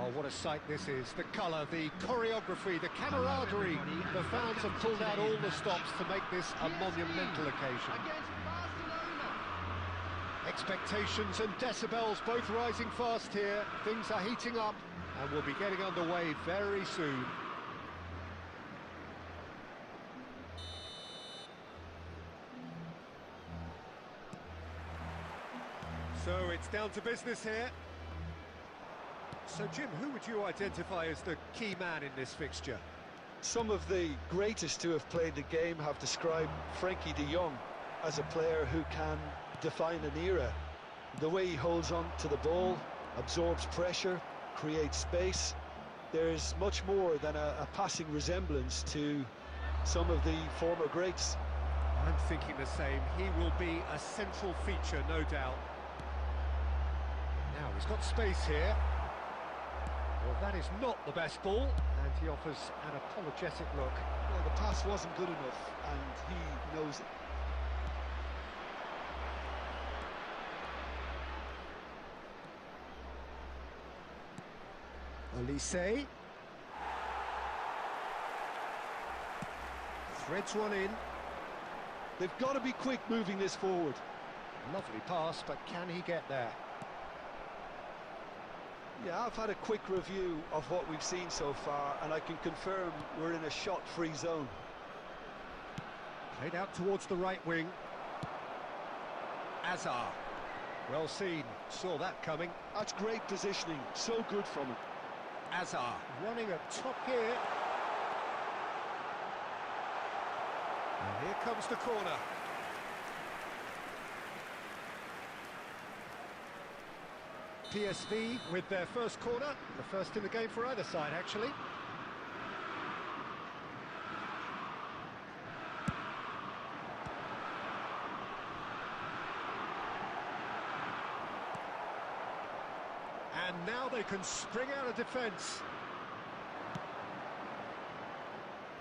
Oh, what a sight this is. The colour, the choreography, the camaraderie. The fans have pulled out all the stops to make this a monumental occasion. Expectations and decibels both rising fast here. Things are heating up and we'll be getting underway very soon. So it's down to business here. So, Jim, who would you identify as the key man in this fixture? Some of the greatest to have played the game have described Frankie de Jong as a player who can define an era. The way he holds on to the ball, absorbs pressure, creates space. There's much more than a passing resemblance to some of the former greats. I'm thinking the same. He will be a central feature, no doubt. Now he's got space here. Well, that is not the best ball, and he offers an apologetic look. Well, the pass wasn't good enough, and he knows it. Olise. Threads one in. They've got to be quick moving this forward. Lovely pass, but can he get there? Yeah, I've had a quick review of what we've seen so far, and I can confirm we're in a shot-free zone. Played out towards the right wing. Azar. Well seen, saw that coming. That's great positioning, so good from him. Azar running at top here. And here comes the corner. PSV with their first corner, the first in the game for either side actually. And now they can spring out of defence.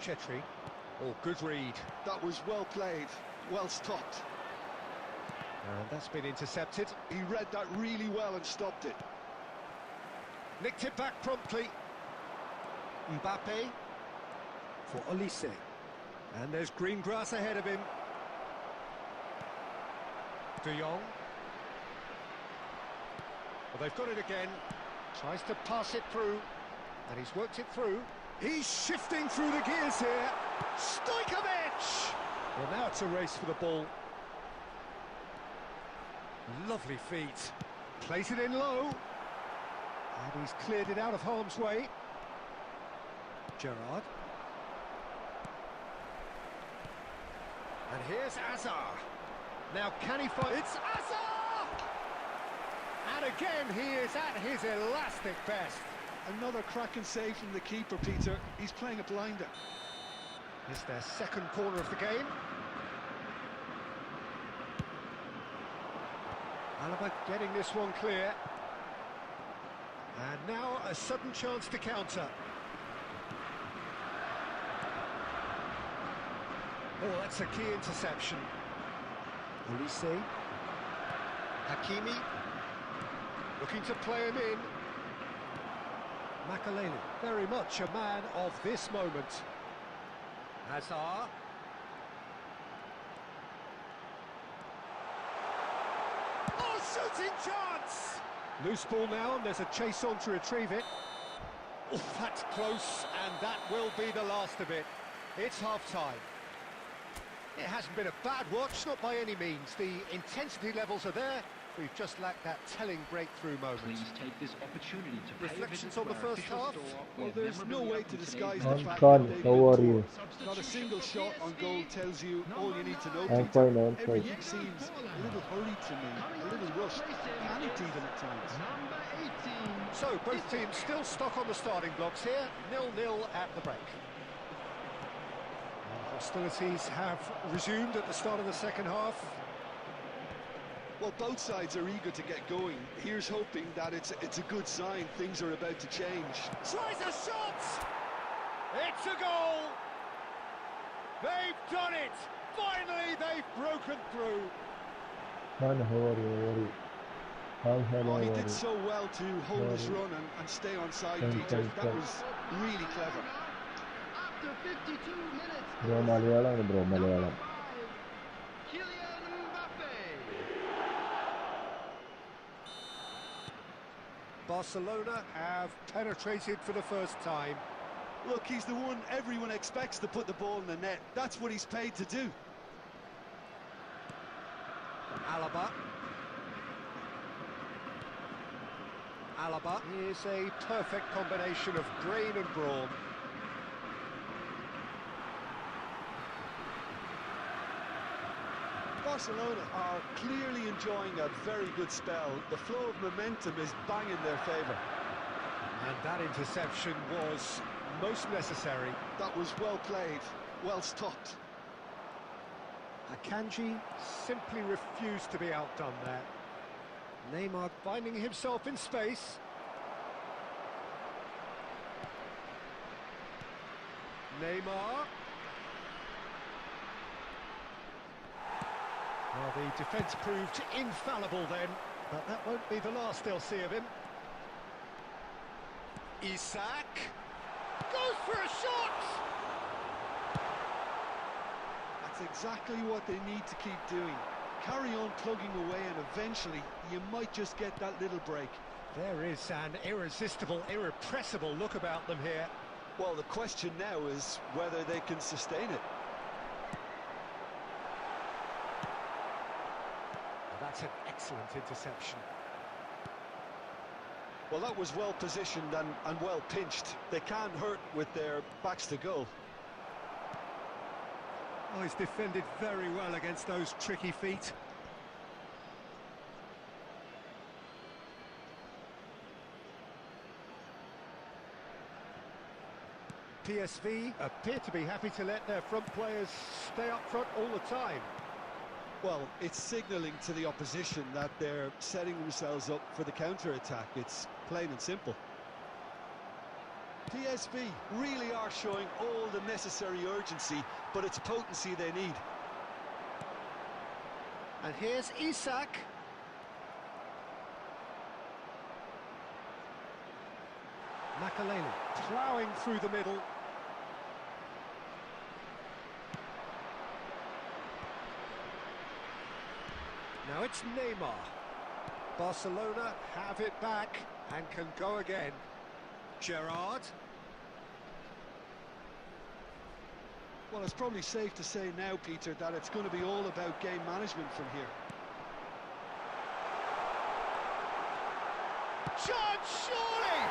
Chetri. Oh, good read. That was well played, well stopped. And that's been intercepted. He read that really well and stopped it. Nicked it back promptly. Mbappe for Olise. And there's green grass ahead of him. De Jong. Well, they've got it again. Tries to pass it through. And he's worked it through. He's shifting through the gears here. Stojkovic! Well, now it's a race for the ball. Lovely feet. Plays it in low. And he's cleared it out of harm's way. Gerrard. And here's Azar. Now can he find... It's Azar! And again he is at his elastic best. Another cracking save from the keeper, Peter. He's playing a blinder. It's their second corner of the game. Alaba getting this one clear. And now a sudden chance to counter. Oh, that's a key interception. Olise. Hakimi. Looking to play him in. Makaleli, very much a man of this moment. Hazard. Oh, shooting chance! Loose ball now, and there's a chase on to retrieve it. Oh, that's close, and that will be the last of it. It's half-time. It hasn't been a bad watch, not by any means. The intensity levels are there. We've just lacked that telling breakthrough moment. Please take this opportunity to pay Reflections a visit on the to our first official half? store Well, where there's no memorabilia way from to today's disguise game. the fact Uncle, that they've how been are poor. you? Not a single shot on goal tells you all you need to know, I'm Peter. fine, I'm fine. Everything seems a little hurried to me, a little rushed, panicked even at times. Number 18. So, both teams still stuck on the starting blocks here, 0-0 at the break. Hostilities have resumed at the start of the second half. Well, both sides are eager to get going. Here's hoping that it's a good sign. Things are about to change. Tries a shot! It's a goal! They've done it! Finally, they've broken through. Man, how are you? How are you? Hi, hello, Oh, he how are did you? so well to hold his Well, run and stay on side, thank Peter. you, That thank was really clever. After 52 minutes, Bro, Malayalam, bro, number Malayalam. 5, Kylian Mbappe. Barcelona have penetrated for the first time. Look, he's the one everyone expects to put the ball in the net. That's what he's paid to do. Alaba. Alaba is a perfect combination of brain and brawn. Barcelona are clearly enjoying a very good spell. The flow of momentum is bang in their favour. And that interception was most necessary. That was well played, well stopped. Akanji simply refused to be outdone there. Neymar finding himself in space. Neymar. Well, the defence proved infallible then, but that won't be the last they'll see of him. Isak goes for a shot! That's exactly what they need to keep doing. Carry on plugging away and eventually you might just get that little break. There is an irresistible, irrepressible look about them here. Well, the question now is whether they can sustain it. That's an excellent interception. Well, that was well positioned and well pinched. They can't hurt with their backs to goal. Oh, he's defended very well against those tricky feet. PSV appear to be happy to let their front players stay up front all the time. Well, it's signalling to the opposition that they're setting themselves up for the counter-attack. It's plain and simple. PSV really are showing all the necessary urgency, but it's potency they need. And here's Isak. Makaleli ploughing through the middle. Now it's Neymar. Barcelona have it back and can go again. Gerrard. Well, it's probably safe to say now, Peter, that it's going to be all about game management from here. Shot, surely!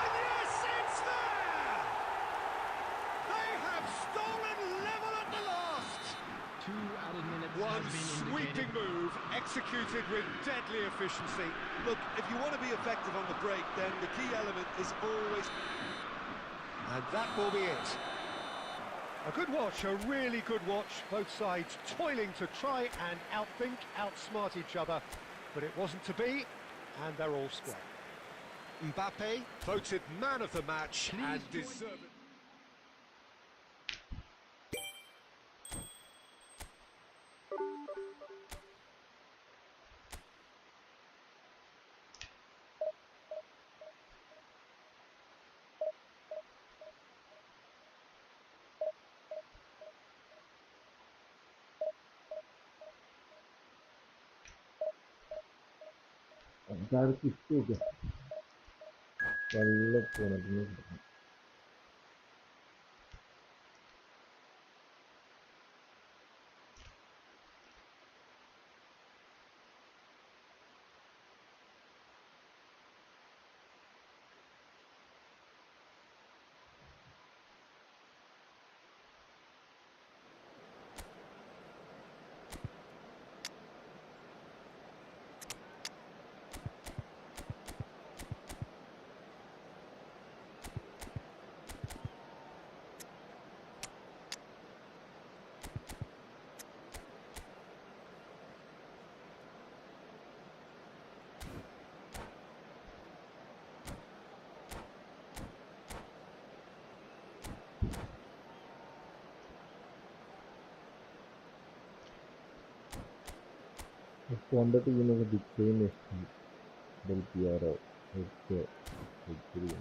And yes, it's there! They have stolen level at the last! 2 added minutes One has been sweeping indicated. move, executed with deadly efficiency. Look, if you want to be effective on the break, then the key element is always... And that will be it. A good watch, a really good watch. Both sides toiling to try and outthink, outsmart each other. But it wasn't to be, and they're all square. Mbappe voted man of the match and deserved it. Dark istiyor. Vallahi oynadınız. Quantity yine de bittiğini del PRO este victoria.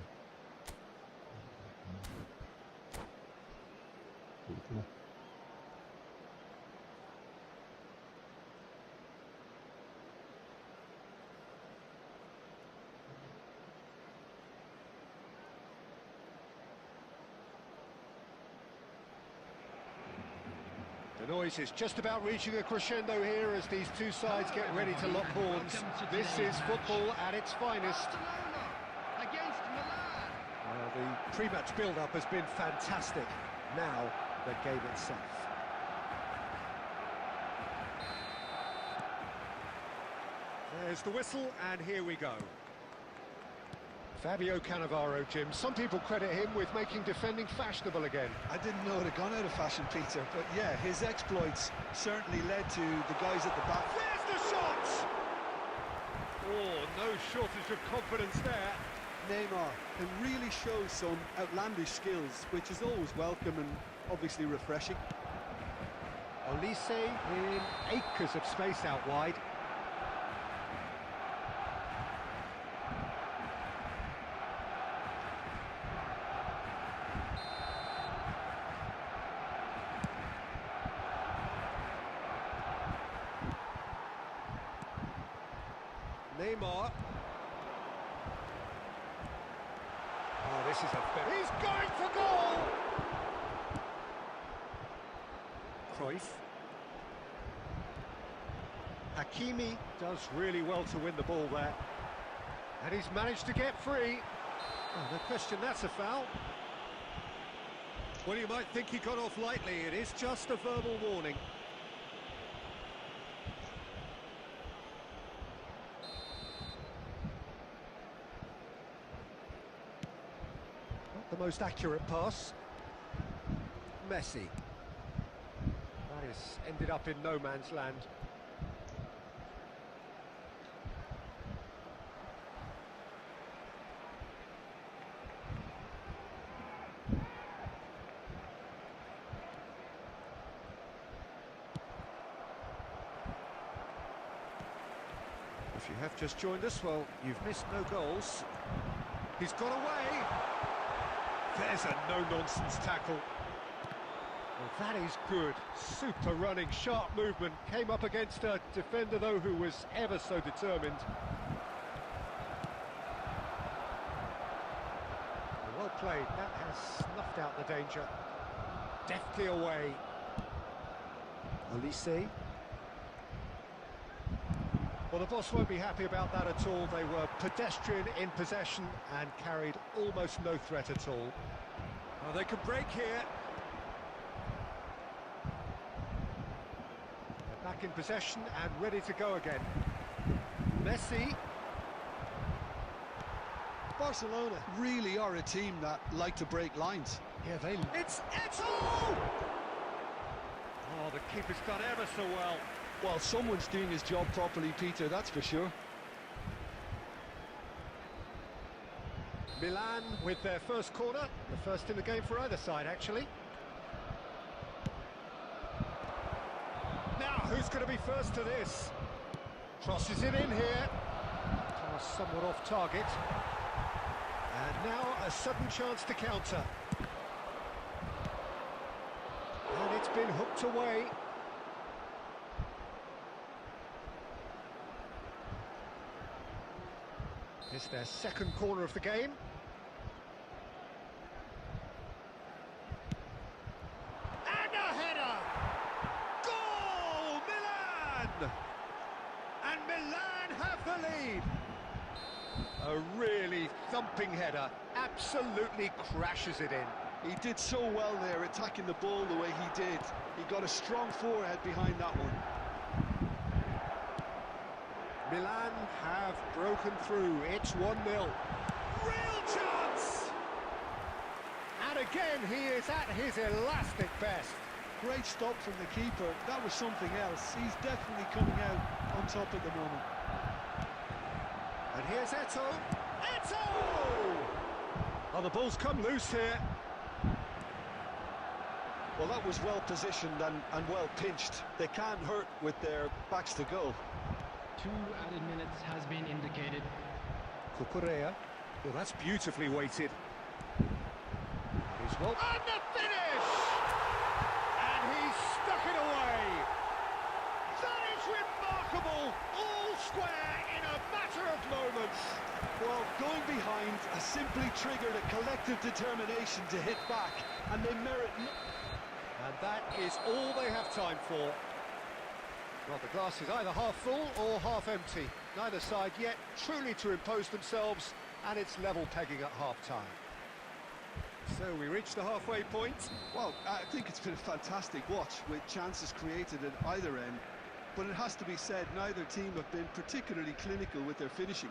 The noise is just about reaching a crescendo here as these two sides get ready to lock horns. This is football at its finest. Barcelona against Milan. Well, the pre-match build-up has been fantastic. Now, the game itself. There's the whistle, and here we go. Fabio Cannavaro, Jim. Some people credit him with making defending fashionable again. I didn't know it had gone out of fashion, Peter, but yeah, his exploits certainly led to the guys at the back. There's the shot! Oh, no shortage of confidence there. Neymar can really show some outlandish skills, which is always welcome and obviously refreshing. Olise in acres of space out wide. Neymar. Oh, this is a... He's going for goal! Cruyff. Hakimi does really well to win the ball there. And he's managed to get free. Oh, no question, that's a foul. Well, you might think he got off lightly. It is just a verbal warning. Not the most accurate pass. Messi. That has ended up in no man's land. If you have just joined us, well, you've missed no goals. He's got away. There's a no-nonsense tackle. Well, that is good. Super running, sharp movement. Came up against a defender, though, who was ever so determined. Well played. That has snuffed out the danger. Deftly away. Olise. Well, the boss won't be happy about that at all. They were pedestrian in possession and carried almost no threat at all. Oh, they can break here. They're back in possession and ready to go again. Messi. Barcelona really are a team that like to break lines. Yeah, they... It's Eto'o! Oh, the keeper's done ever so well. Well, someone's doing his job properly, Peter, that's for sure. Milan with their first corner, the first in the game for either side, actually. Now, who's going to be first to this? Crosses it in here. Pass somewhat off target. And now a sudden chance to counter. And it's been hooked away. It's their second corner of the game. And a header! Goal! Milan! And Milan have the lead. A really thumping header. Absolutely crashes it in. He did so well there, attacking the ball the way he did. He got a strong forehead behind that one. Milan have broken through. It's 1-0. Real chance! And again, he is at his elastic best. Great stop from the keeper. That was something else. He's definitely coming out on top at the moment. And here's Eto'o. Eto'o! Oh, the ball's come loose here. Well, that was well positioned and well pinched. They can't hurt with their backs to goal. 2 added minutes has been indicated. Cucurella. Well, that's beautifully weighted. He's well... And the finish! And he's stuck it away. That is remarkable. All square in a matter of moments. Well, going behind has simply triggered a collective determination to hit back, and they merit... And that is all they have time for. Well, the glass is either half full or half empty. Neither side yet truly to impose themselves, and it's level pegging at half-time. So we reach the halfway point. Well, I think it's been a fantastic watch, with chances created at either end. But it has to be said, neither team have been particularly clinical with their finishing.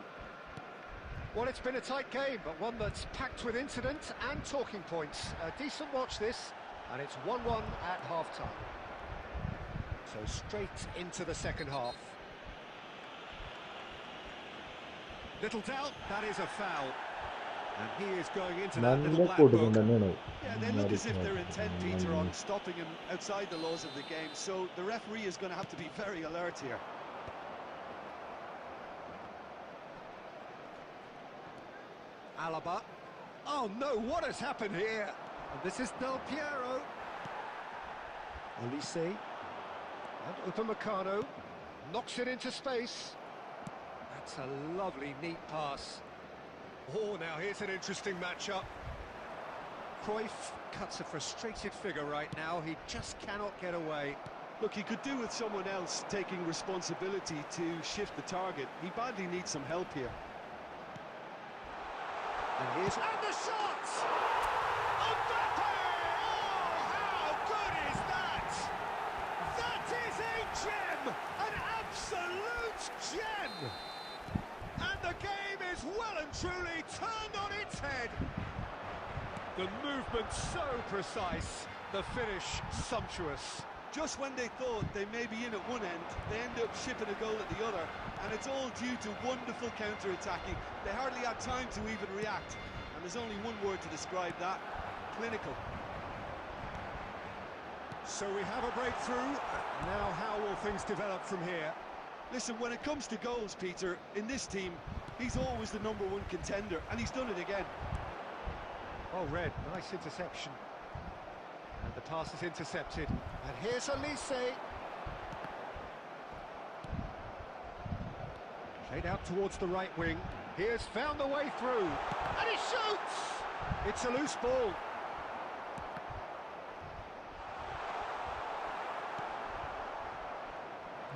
Well, it's been a tight game, but one that's packed with incident and talking points. A decent watch this, and it's 1-1 at half-time. So straight into the second half. Little doubt, that is a foul. And he is going into that little നല്ല black കൊടുക്കും book. തന്നെയാണ് Yeah, they look as if they're intent, Peter, on stopping him outside the laws of the game, so the referee is going to have to be very alert here. Alaba. Oh no, what has happened here? And this is Del Piero. Olise. And Upamecano. Knocks it into space. That's a lovely, neat pass. Oh, now here's an interesting matchup. Cruyff cuts a frustrated figure right now. He just cannot get away. Look, he could do with someone else taking responsibility to shift the target. He badly needs some help here. And the shot! Mbappe! Oh, how good is that? That is a gem! An absolute gem! And the game is well and truly turned on its head. The movement so precise, the finish sumptuous. Just when they thought they may be in at one end, they end up shipping a goal at the other, and it's all due to wonderful counter-attacking. They hardly had time to even react, and there's only one word to describe that: clinical. So we have a breakthrough. Now how will things develop from here? Listen, when it comes to goals, Peter, in this team, he's always the #1 contender, and he's done it again. Oh, Red, nice interception. And the pass is intercepted. And here's Olise. Played out towards the right wing. He has found the way through. And he shoots! It's a loose ball.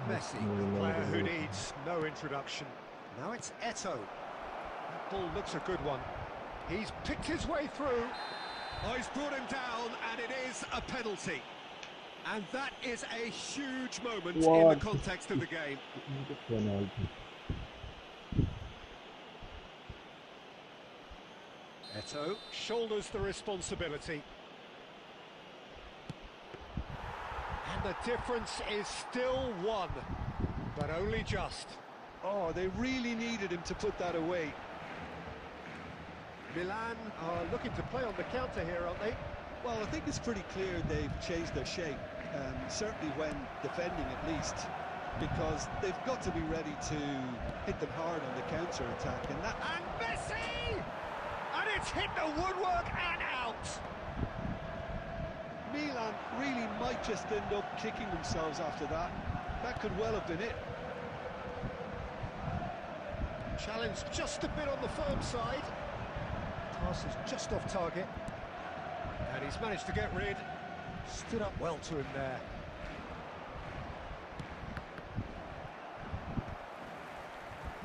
Messi, a player who needs no introduction. Now it's Eto'o. That ball looks a good one. He's picked his way through. Oh, he's brought him down, and it is a penalty. And that is a huge moment in the context of the game. Eto'o shoulders the responsibility. And the difference is still one, but only just. Oh, they really needed him to put that away. Milan are looking to play on the counter here, aren't they? Well, I think it's pretty clear they've changed their shape, certainly when defending at least, because they've got to be ready to hit them hard on the counter-attack. And Messi! And it's hit the woodwork and out! Milan really might just end up kicking themselves after that. That could well have been it. Challenged just a bit on the firm side. Pass is just off target. And he's managed to get rid. Stood up well to him there.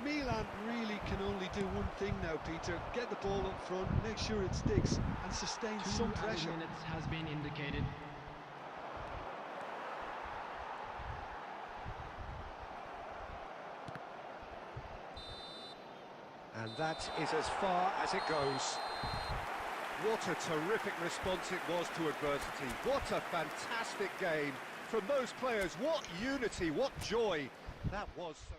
Milan really can only do one thing now, Peter. Get the ball up front, make sure it sticks, and sustain some pressure. 2 minutes has been indicated. And that is as far as it goes. What a terrific response it was to adversity. What a fantastic game from those players. What unity, what joy. That was so...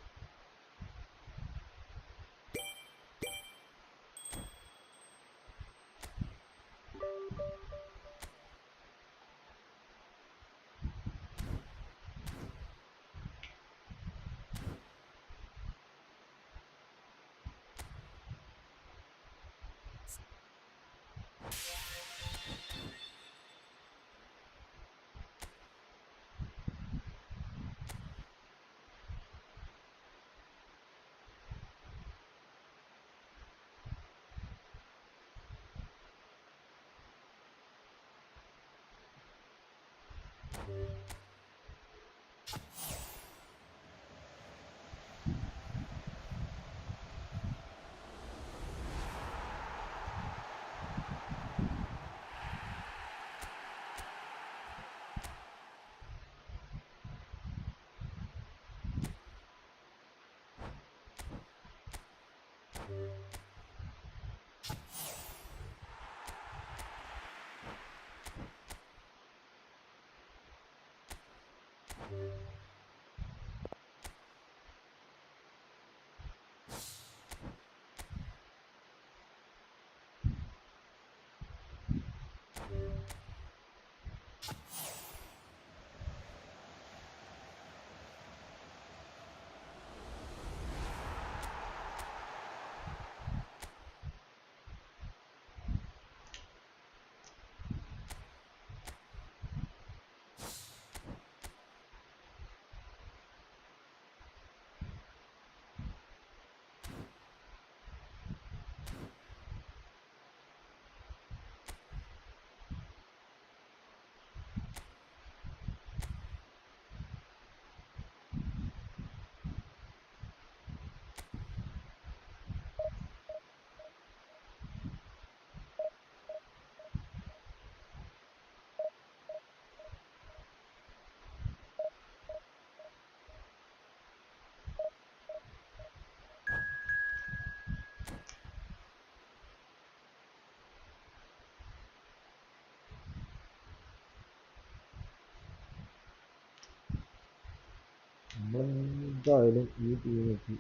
എന്തായാലും ഈ ടീമിക്ക്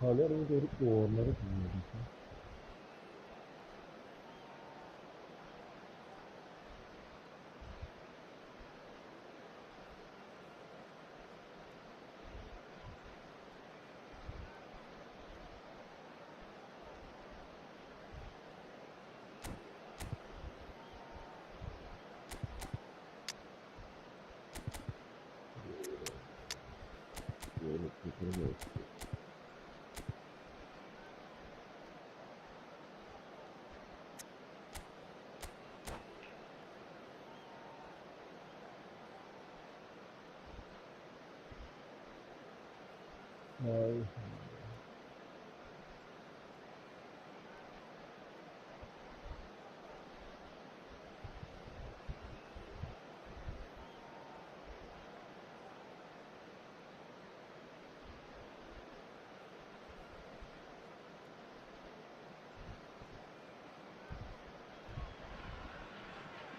കളി അറിഞ്ഞിട്ട് ഒരു corner ചെയ്യുന്നത്.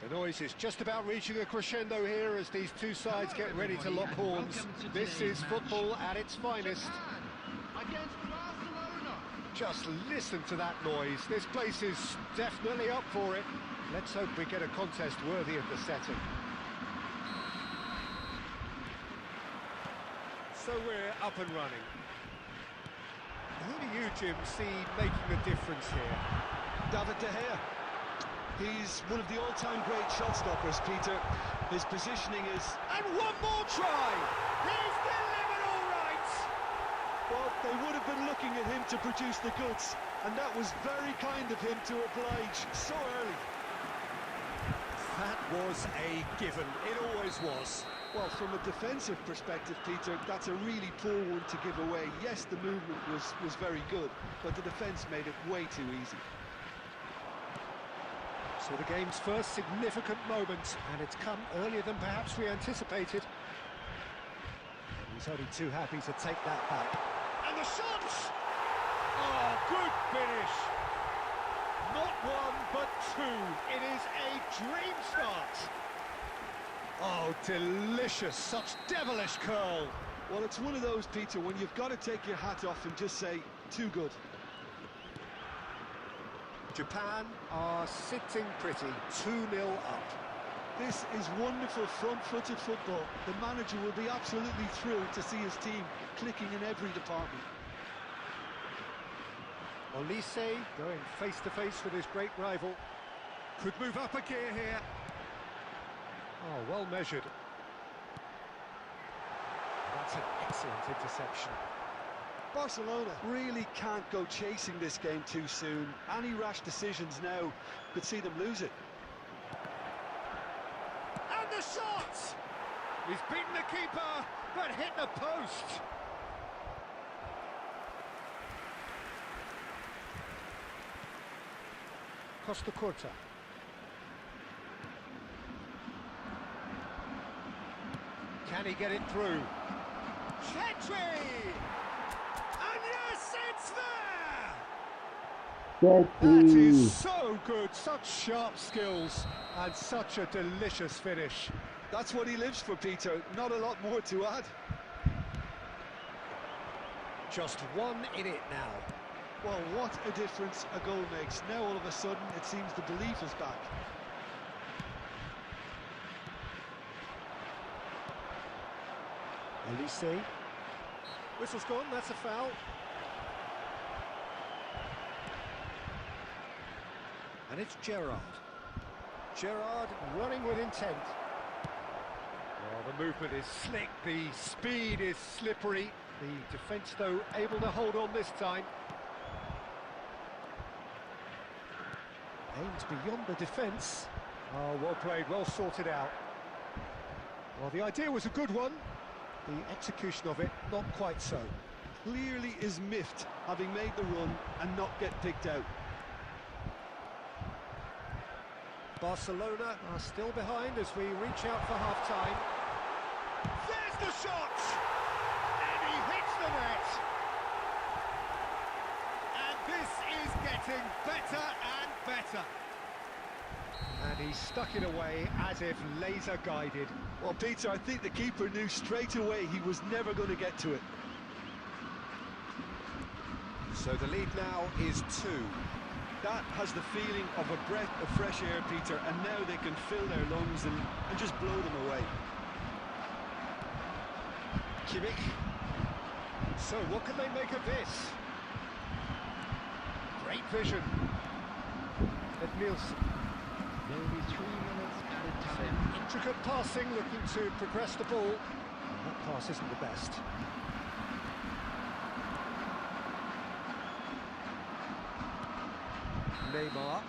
The noise is just about reaching a crescendo here as these two sides get ready to lock horns. This is football at its finest. Just listen to that noise. This place is definitely up for it. Let's hope we get a contest worthy of the setting. So we're up and running. Who do you, Jim, see making a difference here? David De Gea. He's one of the all-time great shot stoppers, Peter. His positioning is... And one more try! He's delivered all right! Well, they would have been looking at him to produce the goods, and that was very kind of him to oblige so early. That was a given. It always was. Well, from a defensive perspective, Peter, that's a really poor one to give away. Yes, the movement was very good, but the defence made it way too easy. So the game's first significant moment, and it's come earlier than perhaps we anticipated. He's only too happy to take that back. And the shots! Oh, good finish! Not one, but two. It is a dream start. Oh, delicious, such devilish curl. Well, it's one of those, Peter, when you've got to take your hat off and just say, too good. Japan are sitting pretty, 2-0 up. This is wonderful front-footed football. The manager will be absolutely thrilled to see his team clicking in every department. Olise going face-to-face with his great rival. Could move up a gear here. Oh, well measured. That's an excellent interception. Barcelona really can't go chasing this game too soon. Any rash decisions now could see them lose it. And the shot! He's beaten the keeper, but hit the post. Costa Curta. Can he get it through? Chetri! And yes, it's there! That is so good, such sharp skills and such a delicious finish. That's what he lives for, Peter, not a lot more to add. Just one in it now. Well, what a difference a goal makes. Now all of a sudden it seems the belief is back. Elise. Whistle's gone, that's a foul. And it's Gerrard. Gerrard running with intent. Well, the movement is slick, the speed is slippery. The defence, though, able to hold on this time. Aimed beyond the defence. Oh, well played, well sorted out. Well, the idea was a good one. The execution of it, not quite so. Clearly is miffed, having made the run and not get picked out. Barcelona are still behind as we reach out for half-time. There's the shot! And he hits the net! And this is getting better and better. And he stuck it away as if laser-guided. Well, Peter, I think the keeper knew straight away he was never going to get to it. So the lead now is 2. That has the feeling of a breath of fresh air, Peter, and now they can fill their lungs and just blow them away. Kimmich. So what can they make of this? Great vision. Nielsen. There will be 3 minutes added time. Intricate passing, looking to progress the ball. And that pass isn't the best. Neymar.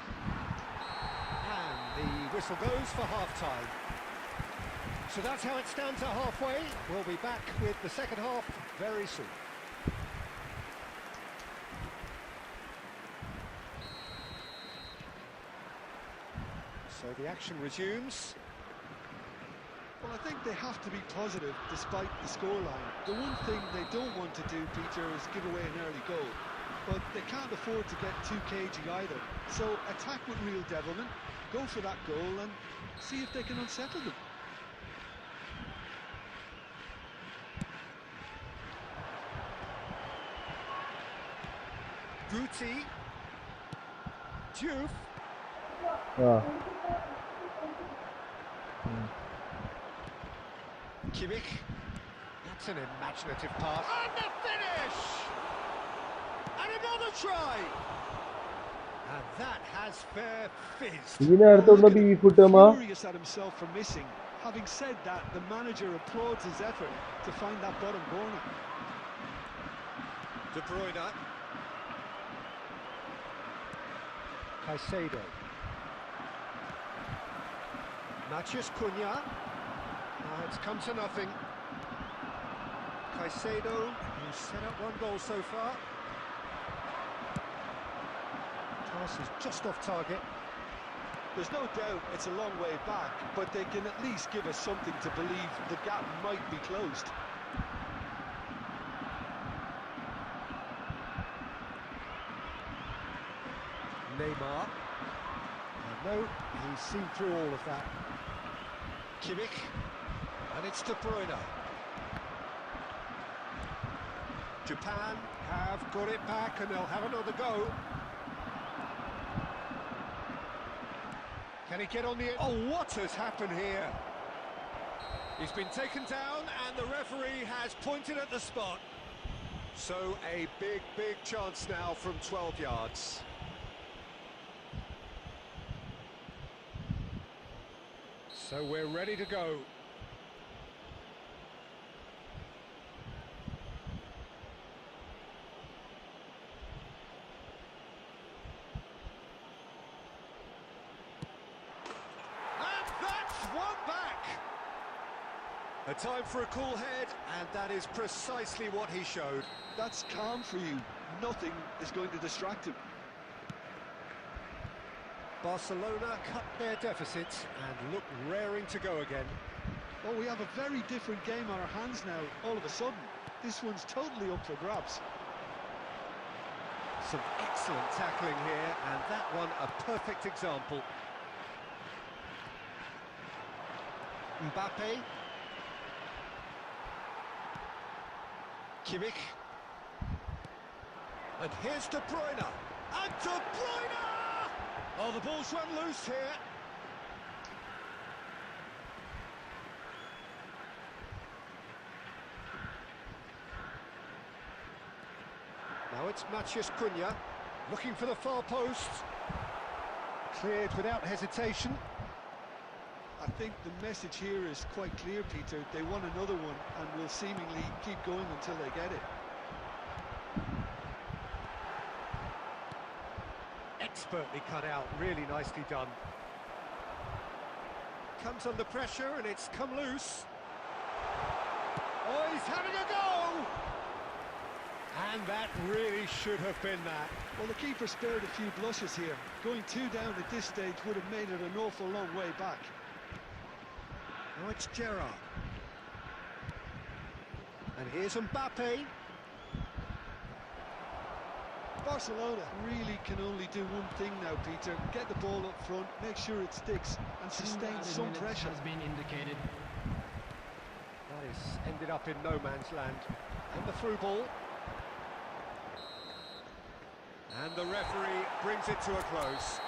And the whistle goes for half-time. So that's how it stands at halfway. We'll be back with the second half very soon. So the action resumes. Well, I think they have to be positive despite the scoreline. The one thing they don't want to do, Peter, is give away an early goal. But they can't afford to get too cagey either. So attack with real devilment, go for that goal and see if they can unsettle them. Guti. Diouf. Ah. Kimmich. That's an imaginative pass. And the finish! And another try! And that has fair fizzed. Yine Ertuğrul'da bir iyi kurtarma. Furious at himself for missing. Having said that, the manager applauds his effort to find that bottom corner. De Bruyne. Caicedo. Matheus Cunha. It's come to nothing. Caicedo, who's set up 1 goal so far. Pass is just off target. There's no doubt it's a long way back, but they can at least give us something to believe the gap might be closed. Neymar. No, he's seen through all of that. Kimmich. And it's De Bruyne. Japan have got it back and they'll have another go. Can he get on the end? Oh, what has happened here? He's been taken down and the referee has pointed at the spot. So a big, big chance now from 12 yards. So we're ready to go. A time for a cool head, and that is precisely what he showed. That's calm for you. Nothing is going to distract him. Barcelona cut their deficit and look raring to go again. Well, we have a very different game on our hands now, all of a sudden. This one's totally up for grabs. Some excellent tackling here, and that one a perfect example. Mbappe. Kimmich. And here's De Bruyne. And De Bruyne! Oh, the ball's run loose here. it's Maciej Cunha, looking for the far post. Cleared without hesitation. I think the message here is quite clear, Peter. They want another one and will seemingly keep going until they get it. Expertly cut out, really nicely done. Comes under pressure and it's come loose. Oh, he's having a go! And that really should have been that. Well, the keeper spared a few blushes here. Going 2 down at this stage would have made it an awful long way back. Now it's Gerrard. And here's Mbappe. Barcelona really can only do one thing now, Peter. Get the ball up front, make sure it sticks, and sustain some pressure. Has been indicated. That is ended up in no man's land. And the through ball. And the referee brings it to a close.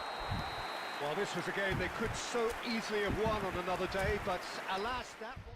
Well, this was a game they could so easily have won on another day, but alas, that was...